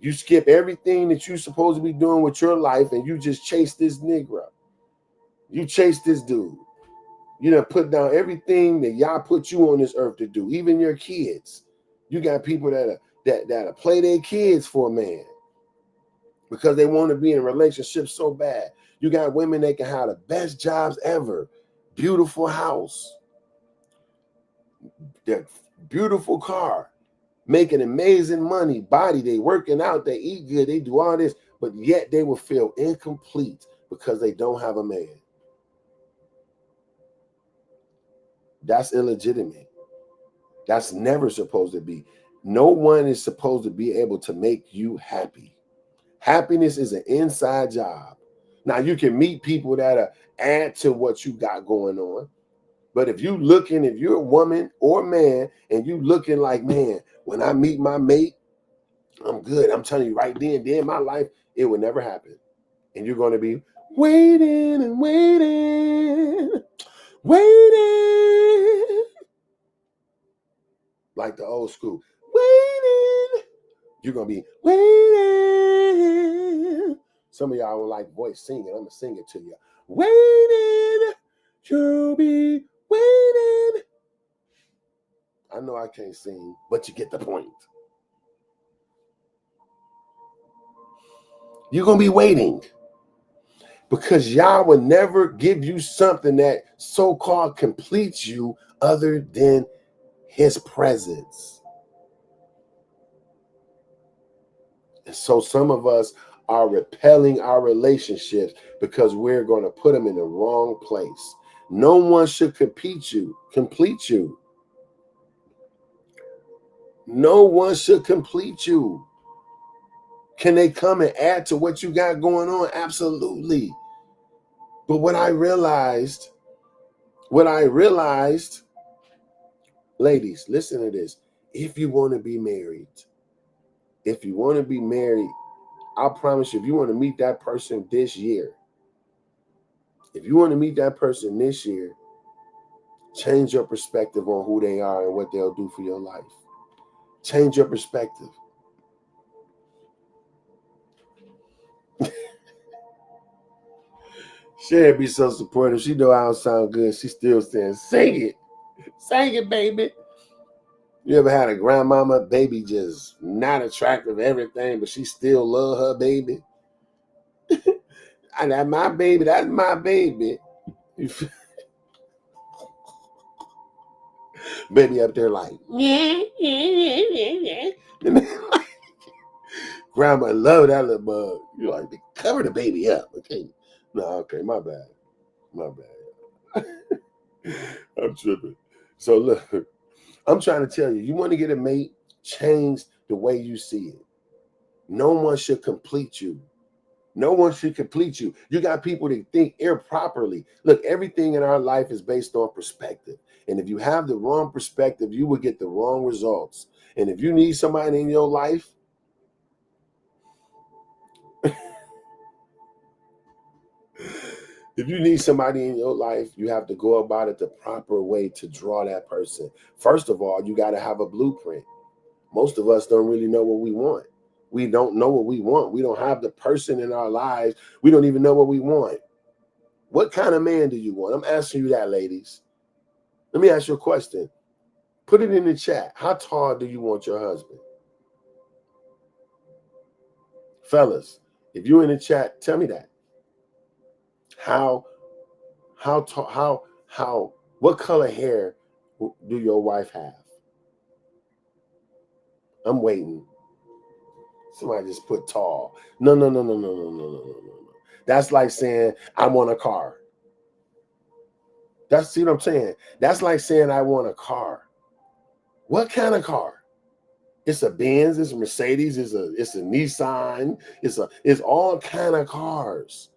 You skip everything that you're supposed to be doing with your life and you just chase this Negro. You chase this dude. You done put down everything that y'all put you on this earth to do, even your kids. You got people that play their kids for a man because they want to be in a relationship so bad. You got women that can have the best jobs ever, beautiful house, their beautiful car, making amazing money, body, they working out, they eat good, they do all this, but yet they will feel incomplete because they don't have a man. That's illegitimate. That's never supposed to be. No one is supposed to be able to make you happy. Happiness is an inside job. Now, you can meet people that add to what you got going on. But if you're a woman or man, and you looking like, man, when I meet my mate, I'm good. I'm telling you right then in my life, it would never happen. And you're going to be waiting and waiting, waiting. Like the old school, waiting. You're going to be waiting. Some of y'all will like voice singing. I'm going to sing it to you. Waiting. You'll be waiting. I know I can't sing, but you get the point. You're going to be waiting. Because Yah will never give you something that so-called completes you other than his presence. And so some of us are repelling our relationships because we're going to put them in the wrong place. No one should complete you. No one should complete you. Can they come and add to what you got going on? Absolutely. But what I realized, ladies, listen to this. If you want to be married, I promise you, if you want to meet that person this year, change your perspective on who they are and what they'll do for your life. Change your perspective. She'll be so supportive. She know I don't sound good. She still saying, sing it, baby. You ever had a grandmama, baby just not attractive, everything, but she still love her baby? And that's my baby. Baby up there like, grandma love that little bug. You're like, cover the baby up, okay? No, okay, my bad. I'm tripping. So look, I'm trying to tell you, you want to get a mate, change the way you see it. No one should complete you. You got people that think improperly. Look, everything in our life is based on perspective. And if you have the wrong perspective, you will get the wrong results. And if you need somebody in your life, you have to go about it the proper way to draw that person. First of all, you got to have a blueprint. Most of us don't really know what we want. We don't know what we want. We don't have the person in our lives. We don't even know what we want. What kind of man do you want? I'm asking you that, ladies. Let me ask you a question. Put it in the chat. How tall do you want your husband? Fellas, if you're in the chat, tell me that. What color hair do your wife have? I'm waiting. Somebody just put tall. No. That's like saying I want a car. See what I'm saying? That's like saying I want a car. What kind of car? It's a Benz, it's a Mercedes, it's a Nissan, it's all kind of cars.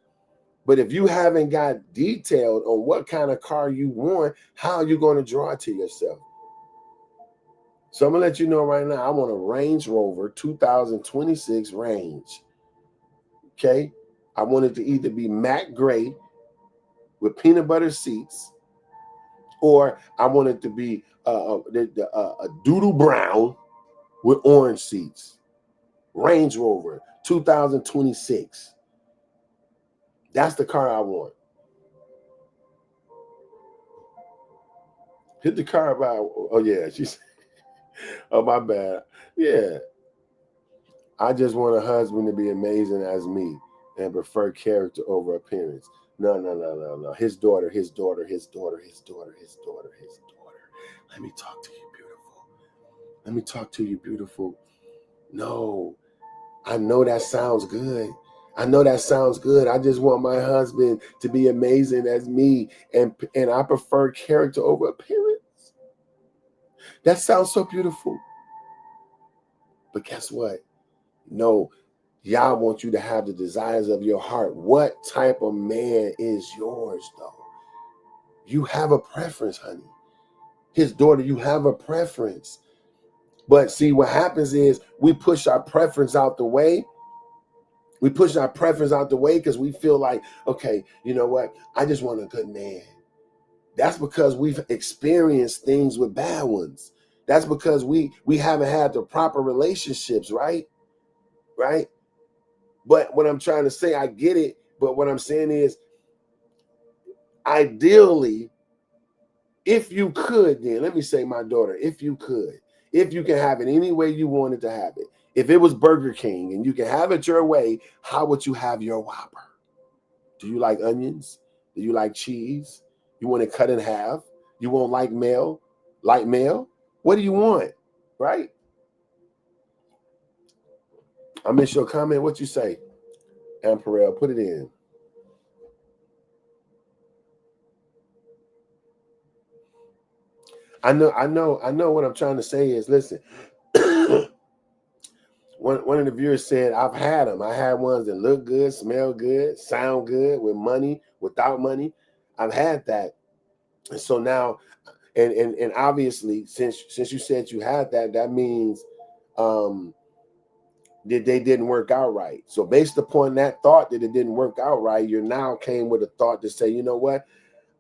But if you haven't got detailed on what kind of car you want, how are you going to draw it to yourself? So I'm gonna let you know right now, I want a Range Rover 2026 Range. Okay, I want it to either be matte gray with peanut butter seats, or I want it to be a doodle brown with orange seats. Range Rover 2026. That's the car I want. Hit the car by. Oh yeah, she's. Oh my bad. Yeah. I just want a husband to be amazing as me and prefer character over appearance. No. His daughter. Let me talk to you, beautiful. No, I know that sounds good. I just want my husband to be amazing as me, and I prefer character over appearance. That sounds so beautiful. But guess what? No, Yah wants you to have the desires of your heart. What type of man is yours, though? You have a preference, honey. His daughter, you have a preference. But see, what happens is we push our preference out the way. Because we feel like, okay, you know what? I just want a good man. That's because we've experienced things with bad ones. That's because we haven't had the proper relationships, right? Right? But what I'm trying to say, I get it. But what I'm saying is, ideally, if you could, then let me say, my daughter, if you can have it any way you wanted to have it. If it was Burger King and you can have it your way, how would you have your Whopper? Do you like onions? Do you like cheese? You want it cut in half? You want light mail? Light mail? What do you want? Right? I miss your comment. What you say? Amperel, put it in. I know what I'm trying to say is, listen, one of the viewers said, I've had them. I had ones that look good, smell good, sound good, with money, without money. I've had that. And so now, and obviously, since you said you had that, that means that they didn't work out right. So based upon that thought that it didn't work out right, you're now came with a thought to say, you know what?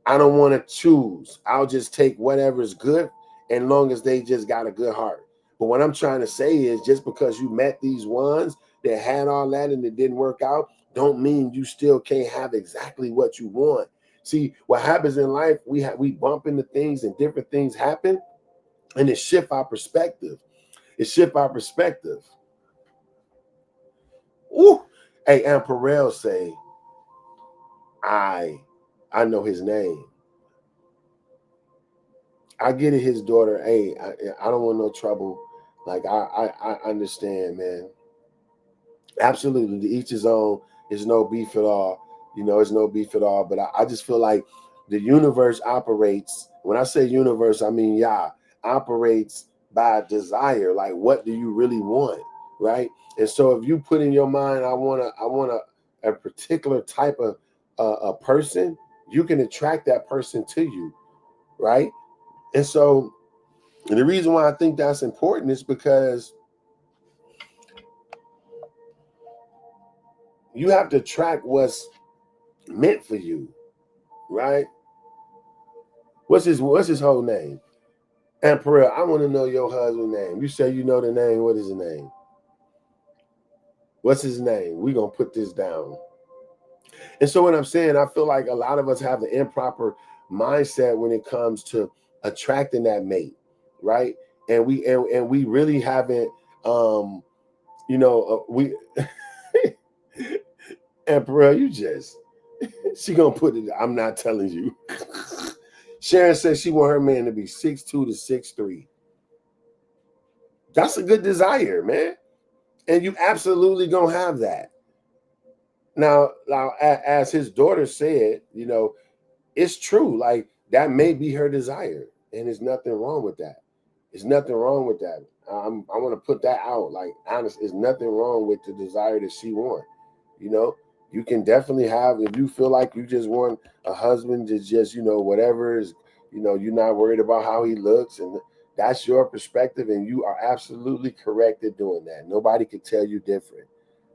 I don't want to choose. I'll just take whatever's good, as long as they just got a good heart. But what I'm trying to say is, just because you met these ones that had all that and it didn't work out, don't mean you still can't have exactly what you want. See, what happens in life, we bump into things and different things happen, and it shift our perspective. It shift our perspective. Ooh. Hey, Aunt Perel say, I know his name. I get it, his daughter. Hey, I don't want no trouble. Like I understand, man. Absolutely, to each his own. There's no beef at all. You know, it's no beef at all. But I just feel like the universe operates. When I say universe, I mean operates by desire. Like, what do you really want, right? And so, if you put in your mind, I want a particular type of a person, you can attract that person to you, right? And so, the reason why I think that's important is because you have to track what's meant for you, right? What's his whole name? And Perel, I want to know your husband's name. You say you know the name. What is his name? What's his name? We're gonna put this down. And so what I'm saying, I feel like a lot of us have the improper mindset when it comes to attracting that mate, right? And we really haven't we and Perel, you just she gonna put it. I'm not telling you. Sharon says she want her man to be 6'2" to 6'3". That's a good desire, man. And you absolutely gonna have that. Now, as his daughter said, you know, it's true. Like, that may be her desire, and there's nothing wrong with that. There's nothing wrong with that. I want to put that out. Like, honest, there's nothing wrong with the desire that she wants. You know, you can definitely have, if you feel like you just want a husband to just, you know, whatever is, you know, you're not worried about how he looks, and that's your perspective, and you are absolutely correct at doing that. Nobody can tell you different.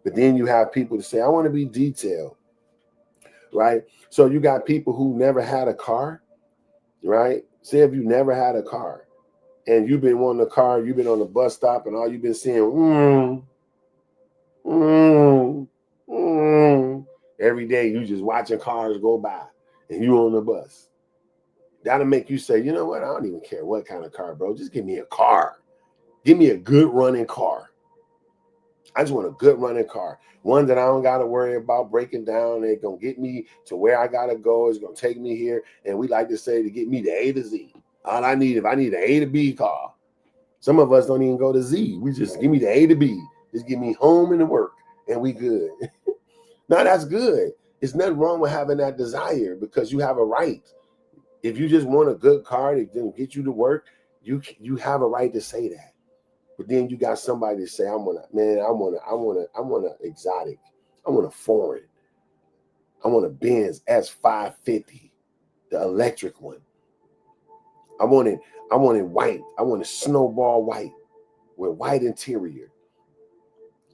But then you have people to say, I want to be detailed, right? So you got people who never had a car, right? Say if you never had a car and you've been wanting a car, you've been on the bus stop and all you've been seeing, every day you just watching cars go by and you on the bus. That'll make you say, you know what? I don't even care what kind of car, bro. Just give me a car. Give me a good running car. I just want a good running car. One that I don't got to worry about breaking down. They're going to get me to where I got to go. It's going to take me here. And we like to say, to get me to A to Z. All I need, if I need an A to B car. Some of us don't even go to Z. We just give me the A to B. Just get me home and to work. And we good. Now, that's good. There's nothing wrong with having that desire because you have a right. If you just want a good car to get you to work, you have a right to say that. But then you got somebody to say, I want a exotic. I want a foreign. I want a Benz S550, the electric one. I want it white. I want it snowball white with white interior.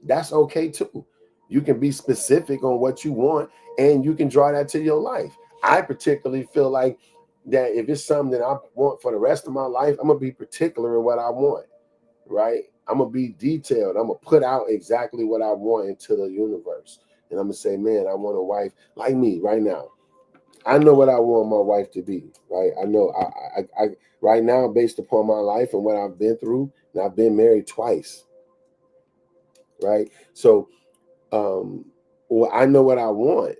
That's okay too. You can be specific on what you want and you can draw that to your life. I particularly feel like that if it's something that I want for the rest of my life, I'm gonna be particular in what I want. Right? I'm gonna be detailed. I'm gonna put out exactly what I want into the universe, and I'm gonna say, man, I want a wife like me right now. I know what I want my wife to be. Right? I know. I right now, based upon my life and what I've been through, and I've been married twice. Right? So, well, I know what I want,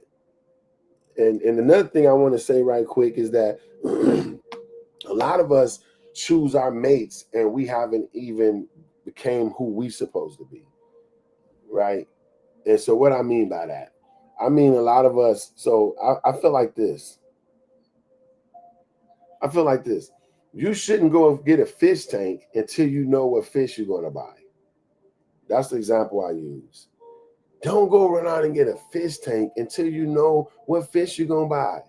And another thing I want to say right quick is that a lot of us choose our mates and we haven't even became who we supposed to be, right? And so what I mean by that, I mean a lot of us. So I feel like this. I feel like this. You shouldn't go get a fish tank until you know what fish you're going to buy. That's the example I use. Don't go run out and get a fish tank until you know what fish you're going to buy,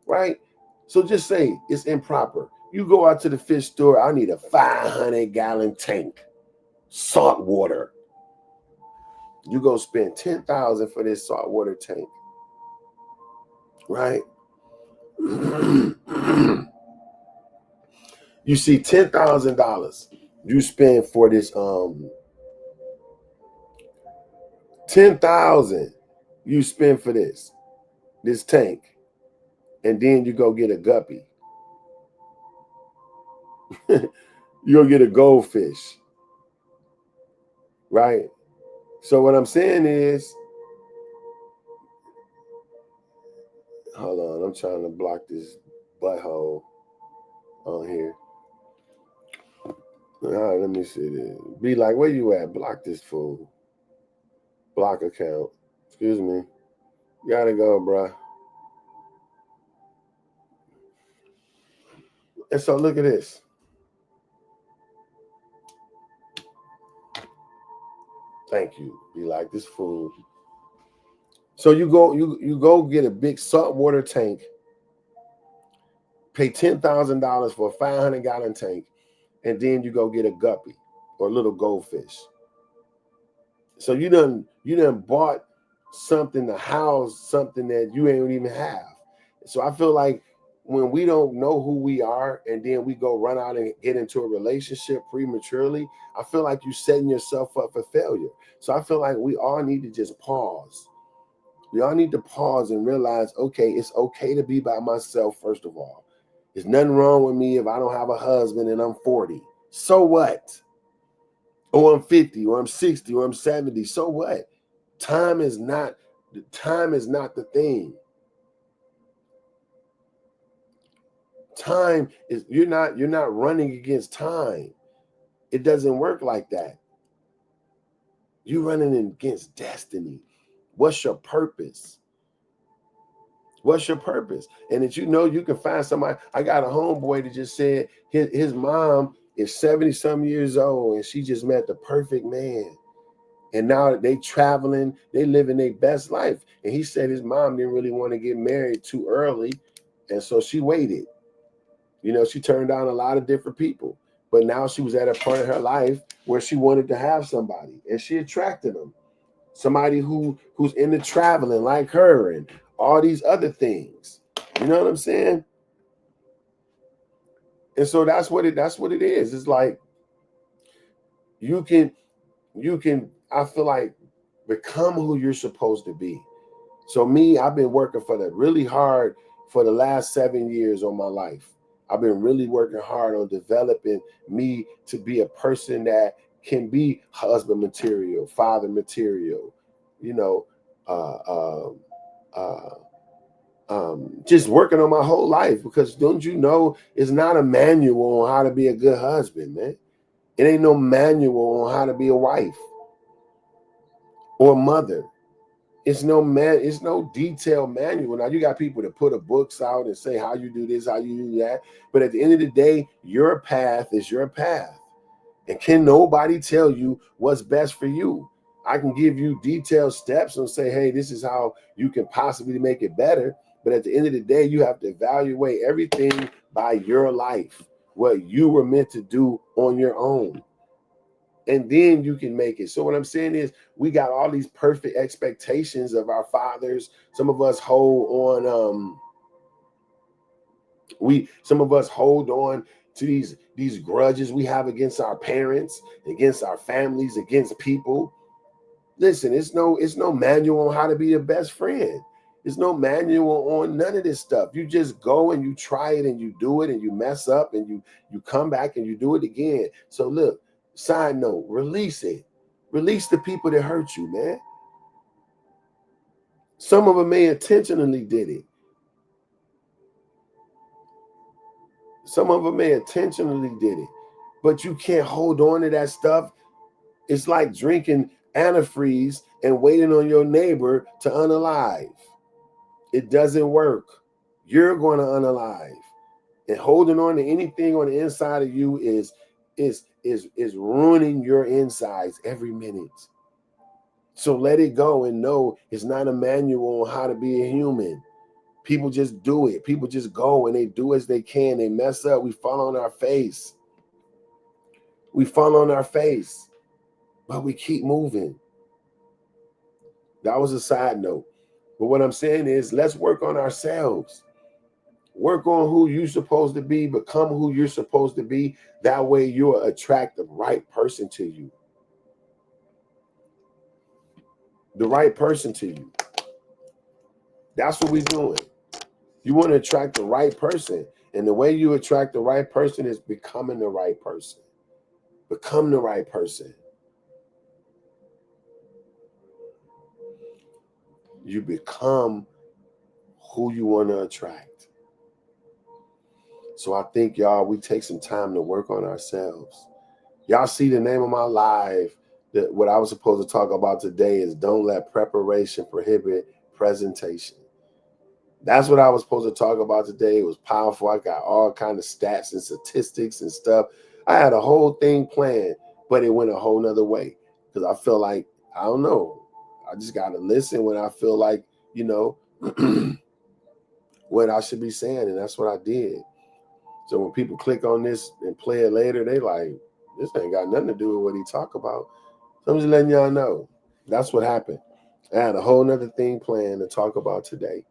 right? So just say it's improper. You go out to the fish store, I need a 500-gallon tank, salt water. You go spend $10,000 for this saltwater tank, right? You see $10,000 you spend for this 10,000 you spend for this tank, and then you go get a guppy. You go get a goldfish, right? So what I'm saying is, hold on, I'm trying to block this butthole on here. All right, let me see this. Be like, where you at? Block this fool. Block account. Excuse me. Gotta go, bruh. And so look at this. Thank you. Be like this fool. So you go get a big saltwater tank, pay $10,000 for a 500-gallon tank, and then you go get a guppy or a little goldfish. So you done bought something to house something that you ain't even have. So I feel like when we don't know who we are and then we go run out and get into a relationship prematurely, I feel like you're setting yourself up for failure. So I feel like we all need to just pause. We all need to pause and realize, okay, it's okay to be by myself, first of all. There's nothing wrong with me if I don't have a husband and I'm 40. So what? Or I'm 50, or I'm 60, or I'm 70. So what? Time is not the thing. Time is you're not running against time. It doesn't work like that. You're running against destiny. What's your purpose? What's your purpose? And that you can find somebody. I got a homeboy that just said his mom is 70-some years old and she just met the perfect man. And now they traveling, they living their best life. And he said his mom didn't really want to get married too early. And so she waited. She turned down a lot of different people. But now she was at a point in her life where she wanted to have somebody. And she attracted him. Somebody who's into traveling like her and all these other things. You know what I'm saying? And so that's what it is. It's like you can I feel like become who you're supposed to be. So me, I've been working really hard for the last 7 years of my life. I've been really working hard on developing me to be a person that can be husband material, father material, just working on my whole life, because don't you know it's not a manual on how to be a good husband, man. It ain't no manual on how to be a wife or a mother. It's no detailed manual. Now you got people that put books out and say how you do this, how you do that. But at the end of the day, your path is your path. And can nobody tell you what's best for you? I can give you detailed steps and say, hey, this is how you can possibly make it better. But at the end of the day, you have to evaluate everything by your life, what you were meant to do on your own. And then you can make it. So what I'm saying is we got all these perfect expectations of our fathers. Some of us hold on, to these grudges we have against our parents, against our families, against people. Listen, it's no manual on how to be your best friend. There's no manual on none of this stuff. You just go and you try it and you do it and you mess up and you come back and you do it again. So look, side note, release it. Release the people that hurt you, man. Some of them may intentionally did it. Some of them may intentionally did it, but you can't hold on to that stuff. It's like drinking antifreeze and waiting on your neighbor to unalive. It doesn't work. You're going to unalive. And holding on to anything on the inside of you is ruining your insides every minute. So let it go and know it's not a manual on how to be a human. People just do it. People just go and they do as they can. They mess up. We fall on our face. We fall on our face, but we keep moving. That was a side note. But what I'm saying is, let's work on ourselves. Work on who you're supposed to be, become who you're supposed to be. That way you'll attract the right person to you. The right person to you. That's what we're doing. You want to attract the right person. And the way you attract the right person is becoming the right person. Become the right person. You become who you want to attract. So I think, y'all, we take some time to work on ourselves. Y'all see the name of my live. That what I was supposed to talk about today is don't let preparation prohibit presentation. That's what I was supposed to talk about today. It was powerful. I got all kind of stats and statistics and stuff. I had a whole thing planned, but it went a whole nother way because I feel like, I don't know. I just got to listen when I feel like, you know, what I should be saying. And that's what I did. So when people click on this and play it later, they like, this ain't got nothing to do with what he talk about. So I'm just letting y'all know. That's what happened. I had a whole nother thing planned to talk about today.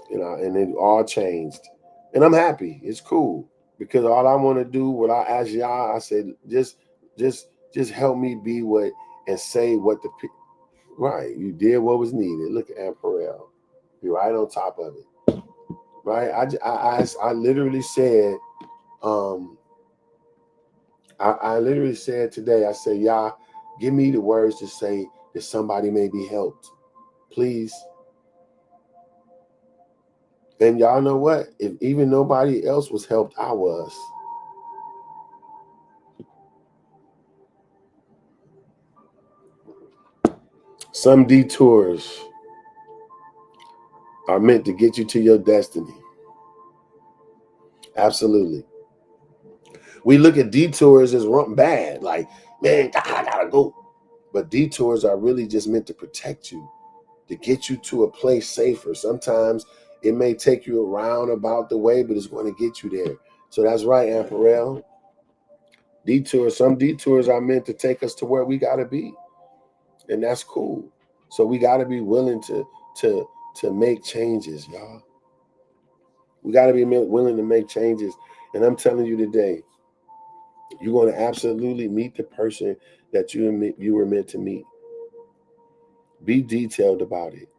You know, and it all changed. And I'm happy. It's cool. Because all I want to do, what I asked y'all, I said, just help me be what and say what the right. You did what was needed. Look at Amperel. You're right on top of it. Right. I literally said, I literally said today, I said, y'all, give me the words to say that somebody may be helped. Please. And y'all know what? If even nobody else was helped, I was. Some detours are meant to get you to your destiny. Absolutely. We look at detours as bad, like, man, I gotta go. But detours are really just meant to protect you, to get you to a place safer. Sometimes it may take you around about the way, but it's going to get you there. So that's right, Amperel. Some detours are meant to take us to where we gotta be. And that's cool. So we gotta be willing to make changes, y'all. We got to be willing to make changes. And I'm telling you today, you're going to absolutely meet the person that you were meant to meet. Be detailed about it.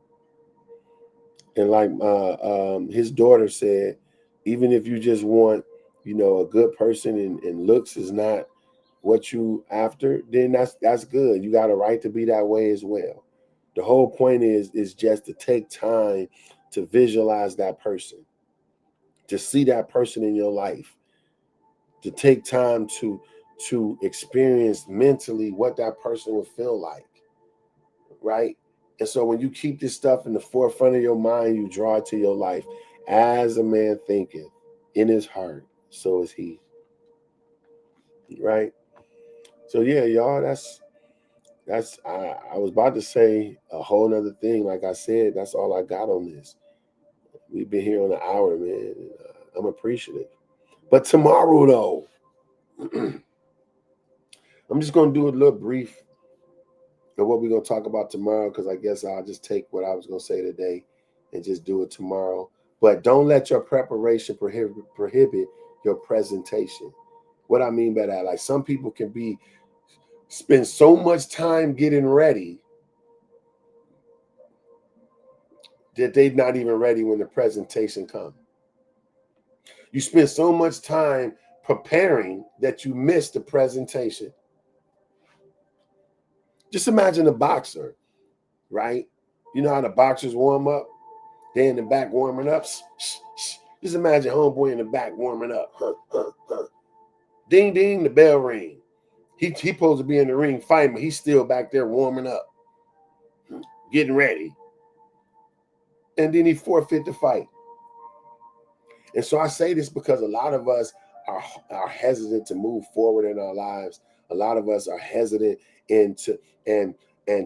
And like his daughter said, even if you just want, you know, a good person and looks is not what you after, then that's good. You got a right to be that way as well. The whole point is just to take time to visualize that person, to see that person in your life, to take time to experience mentally what that person would feel like, right? And so when you keep this stuff in the forefront of your mind, you draw it to your life. As a man thinketh in his heart, so is he. Right? So yeah, y'all, that's I was about to say a whole nother thing. Like I said, that's all I got on this. We've been here on an hour, man. And, I'm appreciative. But tomorrow, though, I'm just going to do a little brief of what we're going to talk about tomorrow, because I guess I'll just take what I was going to say today and just do it tomorrow. But don't let your preparation prohibit your presentation. What I mean by that, like some people can spend so much time getting ready that they're not even ready when the presentation comes. You spend so much time preparing that you miss the presentation. Just imagine a boxer, right? You know how the boxers warm up? They in the back warming up. Just imagine homeboy in the back warming up. Ding, ding, the bell ring. He supposed to be in the ring fighting, but he's still back there warming up, getting ready. And then he forfeit the fight. And so I say this because a lot of us are hesitant to move forward in our lives. A lot of us are hesitant into and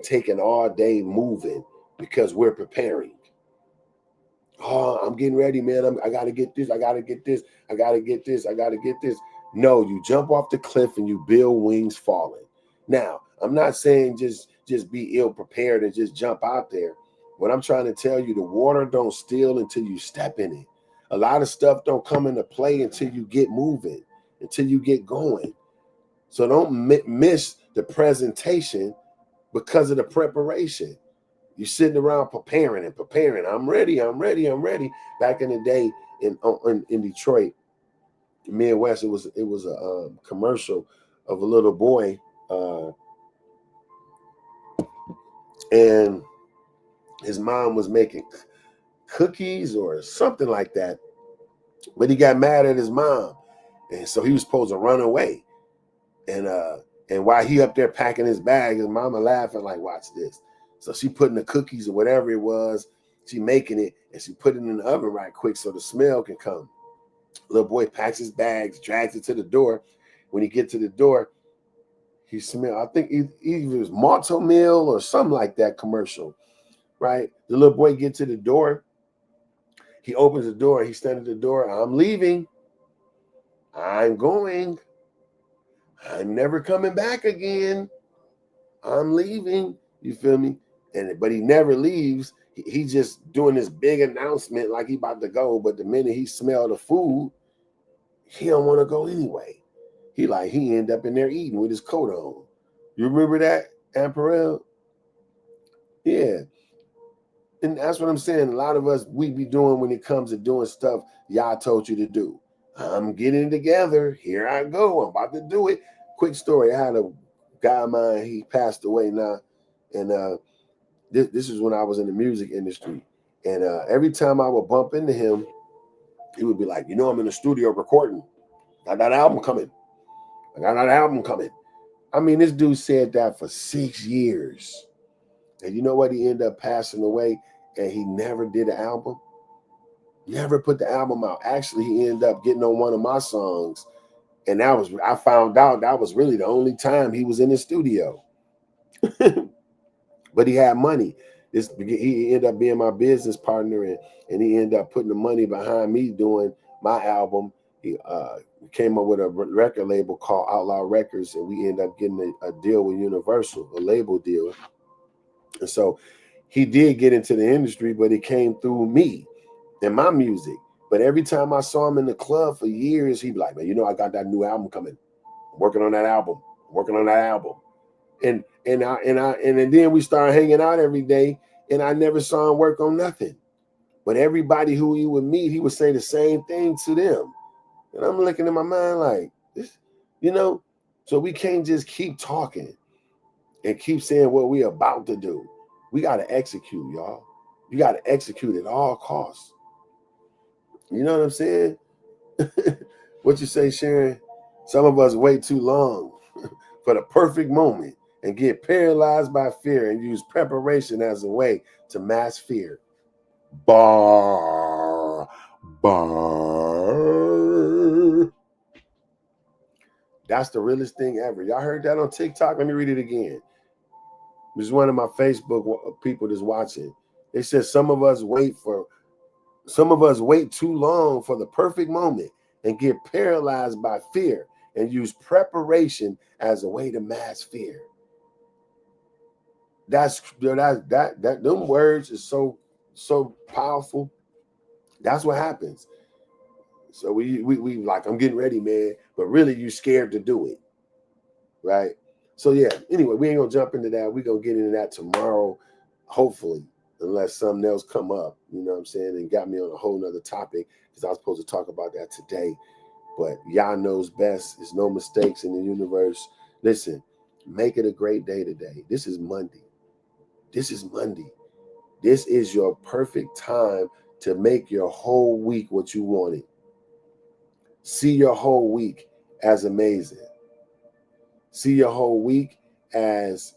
taking all day moving because we're preparing. Oh, I'm getting ready, man. I got to get this. I got to get this. I got to get this. I got to get this. No, you jump off the cliff and you build wings falling. Now, I'm not saying just be ill prepared and just jump out there. What I'm trying to tell you, the water don't steal until you step in it. A lot of stuff don't come into play until you get moving, until you get going. So don't miss the presentation because of the preparation. You're sitting around preparing. I'm ready. Back in the day in Detroit, Midwest, it was a commercial of a little boy, and his mom was making cookies or something like that, but he got mad at his mom, and so he was supposed to run away. And while he up there packing his bag, his mama laughing like, "Watch this." So she putting the cookies or whatever it was, she making it, and she put it in the oven right quick so the smell can come. Little boy packs his bags, drags it to the door. When he get to the door, he smell. I think either it was Malto Meal or something like that commercial, right? The little boy get to the door. He opens the door. He stands at the door. I'm leaving. I'm going. I'm never coming back again. I'm leaving. You feel me? But he never leaves. He just doing this big announcement like he about to go. But the minute he smelled the food, he don't want to go anyway. He end up in there eating with his coat on. You remember that, Amperel? Yeah. And that's what I'm saying. A lot of us, we be doing when it comes to doing stuff y'all told you to do. I'm getting together. Here I go. I'm about to do it. Quick story. I had a guy of mine. He passed away now. And this is when I was in the music industry. And every time I would bump into him, he would be like, I'm in the studio recording. Got that album coming. I got that album coming. I mean, this dude said that for 6 years. And you know what? He ended up passing away and he never did an album. Never put the album out. Actually, he ended up getting on one of my songs. And I found out that was really the only time he was in the studio. But he had money. He ended up being my business partner, and he ended up putting the money behind me doing my album. He came up with a record label called Outlaw Records, and we ended up getting a deal with Universal, a label deal. And so he did get into the industry, but it came through me and my music. But every time I saw him in the club for years, he'd be like, "Man, I got that new album coming. I'm working on that album. And then we started hanging out every day, and I never saw him work on nothing. But everybody who he would meet, he would say the same thing to them. And I'm looking in my mind like, this, so we can't just keep talking and keep saying what we're about to do. We got to execute, y'all. You got to execute at all costs. You know what I'm saying? What you say, Sharon? Some of us wait too long for the perfect moment and get paralyzed by fear and use preparation as a way to mask fear. Bar. That's the realest thing ever. Y'all heard that on TikTok? Let me read it again. This is one of my Facebook people that's watching. They said some of us wait too long for the perfect moment and get paralyzed by fear and use preparation as a way to mask fear. Them words is so powerful. That's what happens. So we like, I'm getting ready, man, but really you scared to do it, right? So yeah. Anyway, we ain't gonna jump into that. We gonna get into that tomorrow, hopefully, unless something else come up. You know what I'm saying? And got me on a whole nother topic because I was supposed to talk about that today. But y'all knows best. There's no mistakes in the universe. Listen, make it a great day today. This is Monday. This is your perfect time to make your whole week what you wanted. See your whole week as amazing. See your whole week as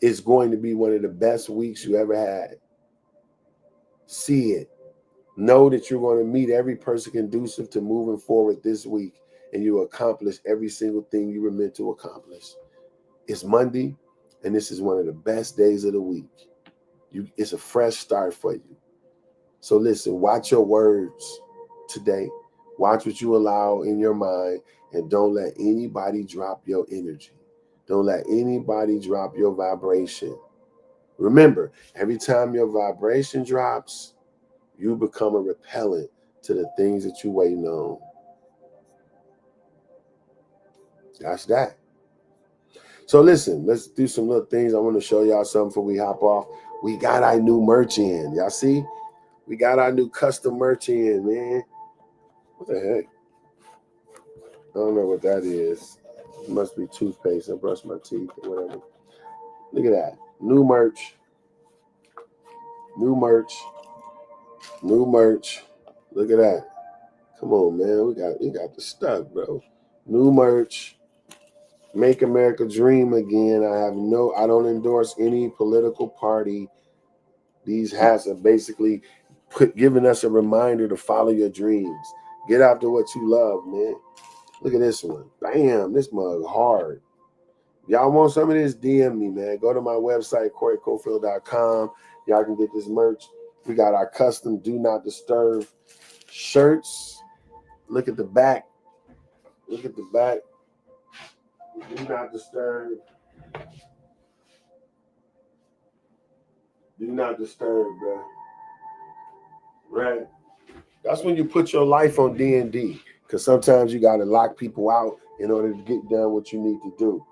it's going to be one of the best weeks you ever had. See it. Know that you're going to meet every person conducive to moving forward this week, and you accomplish every single thing you were meant to accomplish. It's Monday, and this is one of the best days of the week. It's a fresh start for you. So listen, watch your words today. Watch what you allow in your mind, and don't let anybody drop your energy. Don't let anybody drop your vibration. Remember, every time your vibration drops, you become a repellent to the things that you're waiting on. That's that. So listen, let's do some little things. I want to show y'all something before we hop off. We got our new merch in. Y'all see? We got our new custom merch in, man. What the heck? I don't know what that is. It must be toothpaste. I brushed my teeth or whatever. Look at that. New merch. New merch. New merch. Look at that. Come on, man. We got the stuff, bro. New merch. Make America dream again. I don't endorse any political party. These hats are basically giving us a reminder to follow your dreams. Get after what you love, man. Look at this one. Bam, this mug hard. Y'all want some of this? DM me, man. Go to my website, CoreyCofield.com. Y'all can get this merch. We got our custom Do Not Disturb shirts. Look at the back. Look at the back. Do not disturb. Do not disturb, bro. Right? That's when you put your life on D&D. Because sometimes you got to lock people out in order to get done what you need to do.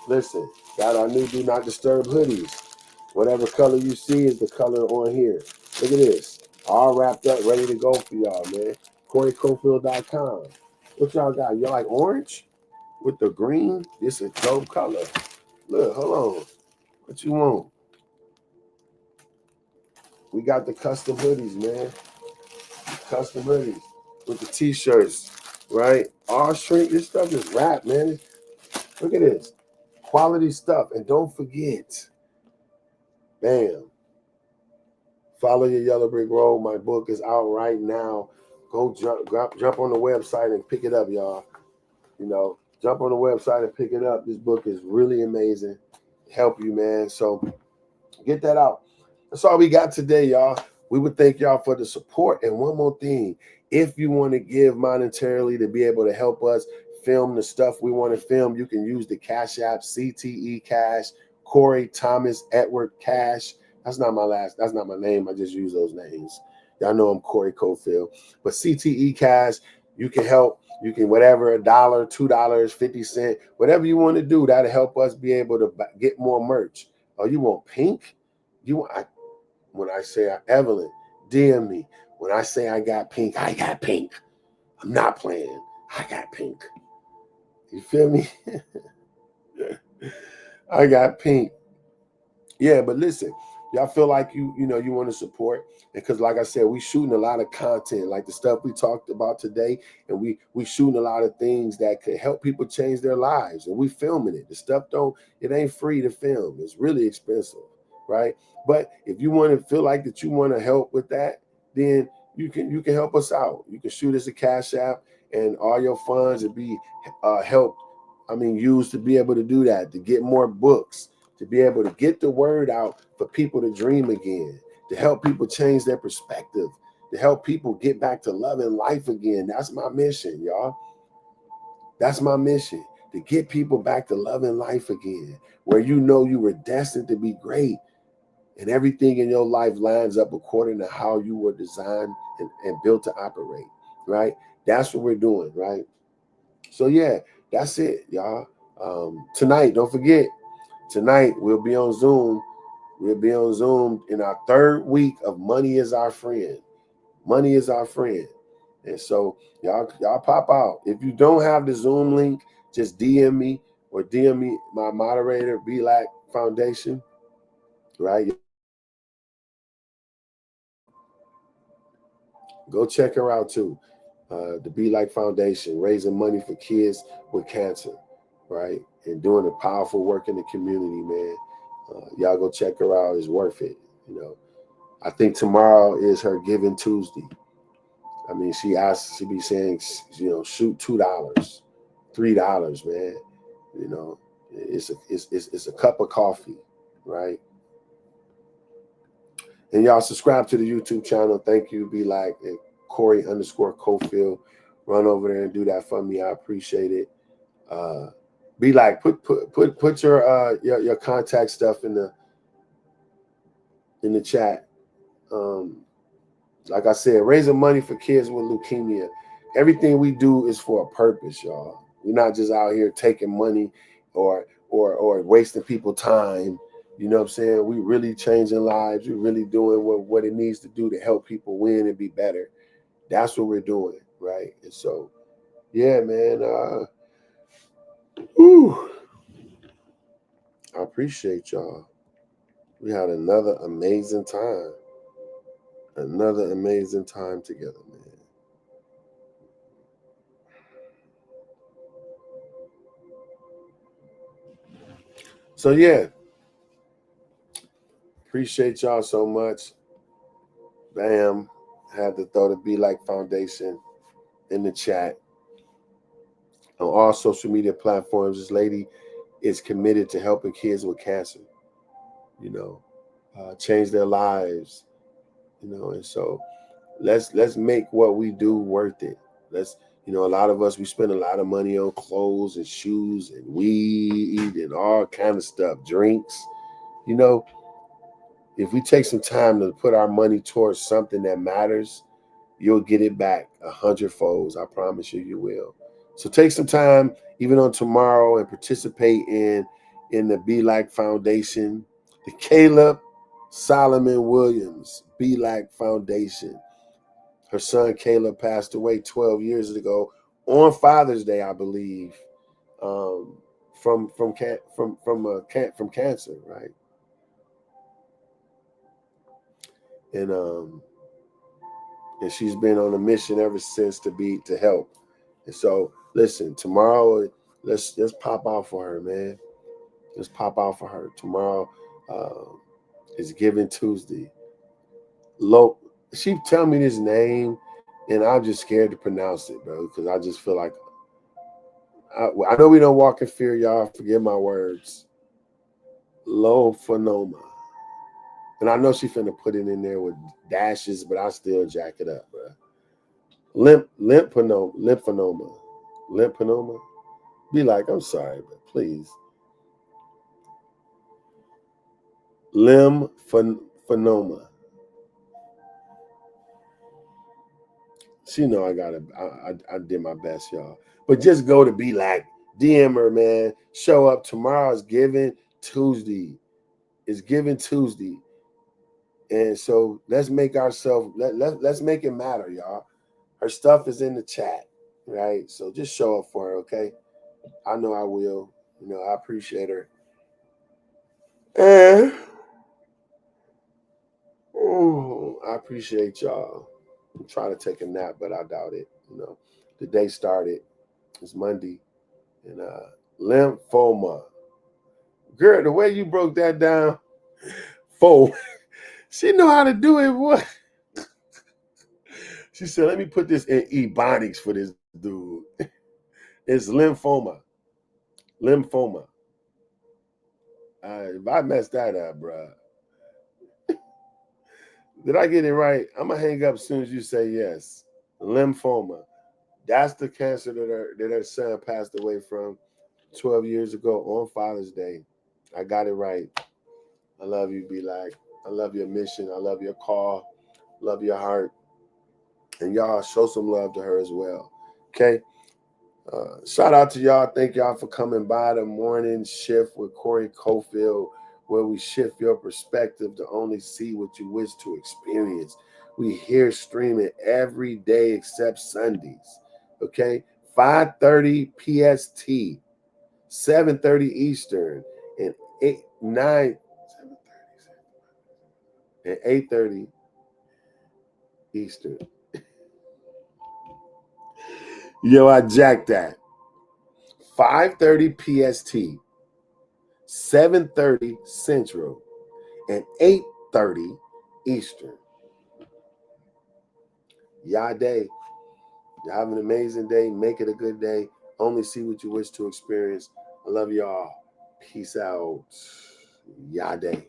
Listen, got our new Do Not Disturb hoodies. Whatever color you see is the color on here. Look at this. All wrapped up, ready to go for y'all, man. CoreyCofield.com. What y'all got? You like orange with the green? This is a dope color. Look, hold on. What you want? We got the custom hoodies, man. Custom hoodies with the t-shirts, right? All shrink. This stuff is wrapped, man. Look at this. Quality stuff. And don't forget, bam, Follow Your Yellow Brick Road. My book is out right now. Go jump on the website and pick it up, y'all. Jump on the website and pick it up. This book is really amazing. Help you, man. So get that out. That's all we got today, y'all. We would thank y'all for the support. And one more thing, if you want to give monetarily to be able to help us film the stuff we want to film, you can use the Cash App, CTE Cash, Corey Thomas Edward Cash. That's not my name. I just use those names. Y'all know I'm Corey Cofield. But CTE Cash, you can help. You can whatever, $1, $2, 50 cents, whatever you want to do. That'll help us be able to get more merch. Oh, you want pink? When I say Evelyn, DM me. When I say I got pink, I got pink. I'm not playing. I got pink. You feel me? I got pink. Yeah, but listen, y'all feel like you want to support, because like I said, we shooting a lot of content, like the stuff we talked about today, and we shooting a lot of things that could help people change their lives, and we filming it. The stuff it ain't free to film. It's really expensive, right? But if you want to feel like that you want to help with that, then you can help us out. You can shoot us a Cash App, and all your funds will be used to be able to do that, to get more books, to be able to get the word out for people to dream again, to help people change their perspective, to help people get back to loving life again. That's my mission, y'all. That's my mission, to get people back to loving life again, where you were destined to be great, and everything in your life lines up according to how you were designed and built to operate, right? That's what we're doing, right? So yeah, that's it, y'all. Tonight, don't forget, tonight we'll be on Zoom. We'll be on Zoom in our third week of Money is Our Friend. Money is our friend. And so y'all pop out. If you don't have the Zoom link, just DM me or DM me my moderator, Black Foundation, right? Go check her out too. The Be Like Foundation, raising money for kids with cancer, right? And doing a powerful work in the community, man. Y'all go check her out. It's worth it. You know, I think tomorrow is her Giving Tuesday. I mean, she be saying, shoot $2, $3, man. You know, it's a cup of coffee, right? And y'all subscribe to the YouTube channel. Thank you. Be like Corey_Cofield. Run over there and do that for me. I appreciate it. Be like, put your contact stuff in the chat. Like I said, raising money for kids with leukemia. Everything we do is for a purpose, y'all. We're not just out here taking money or wasting people time. You know what I'm saying? We really changing lives. We're really doing what it needs to do to help people win and be better. That's what we're doing, right? And so, yeah, man. I appreciate y'all. We had another amazing time. Another amazing time together, man. So yeah, appreciate y'all so much. Bam. Had to throw the Be Like Foundation in the chat. On all social media platforms, this lady is committed to helping kids with cancer, you know, change their lives, and so let's make what we do worth it. A lot of us, we spend a lot of money on clothes and shoes and weed and all kind of stuff, drinks. If we take some time to put our money towards something that matters, you'll get it back 100-fold. I promise you, you will. So take some time, even on tomorrow, and participate in the Be Like Foundation, the Caleb Solomon Williams Be Like Foundation. Her son Caleb passed away 12 years ago on Father's Day, I believe, from cancer, right? And she's been on a mission ever since to help. And so, listen, tomorrow, let's pop out for her, man. Let's pop out for her. Tomorrow is Giving Tuesday. She tell me this name, and I'm just scared to pronounce it, bro, because I just feel like I know we don't walk in fear, y'all. Forgive my words. Low Phenoma. And I know she finna put it in there with dashes, but I still jack it up, bro. Lymphoma. Be like, I'm sorry, but please. Lymphoma. She know I did my best, y'all. But just go to Be Like, DM her, man. Show up. Tomorrow is Giving Tuesday. It's Giving Tuesday. And so let's make ourselves, let's make it matter, y'all. Her stuff is in the chat, right? So just show up for her, okay? I know I will. I appreciate her. And I appreciate y'all. I'm trying to take a nap, but I doubt it. The day started. It's Monday. And lymphoma. Girl, the way you broke that down, she know how to do it, boy. She said, let me put this in ebonics for this dude. It's lymphoma. Lymphoma. If I messed that up, bro. Did I get it right? I'm going to hang up as soon as you say yes. Lymphoma. That's the cancer that her son passed away from 12 years ago on Father's Day. I got it right. I love you, Be Like. I love your mission. I love your call. Love your heart. And y'all show some love to her as well. Okay? Shout out to y'all. Thank y'all for coming by the morning shift with Corey Cofield, where we shift your perspective to only see what you wish to experience. We here streaming every day except Sundays. Okay? 5:30 PST, 7:30 Eastern, and 8:30 Eastern. Yo, I jacked that. 5:30 PST, 7:30 Central, and 8:30 Eastern. Y'all day. Y'all have an amazing day. Make it a good day. Only see what you wish to experience. I love y'all. Peace out. Y'all day.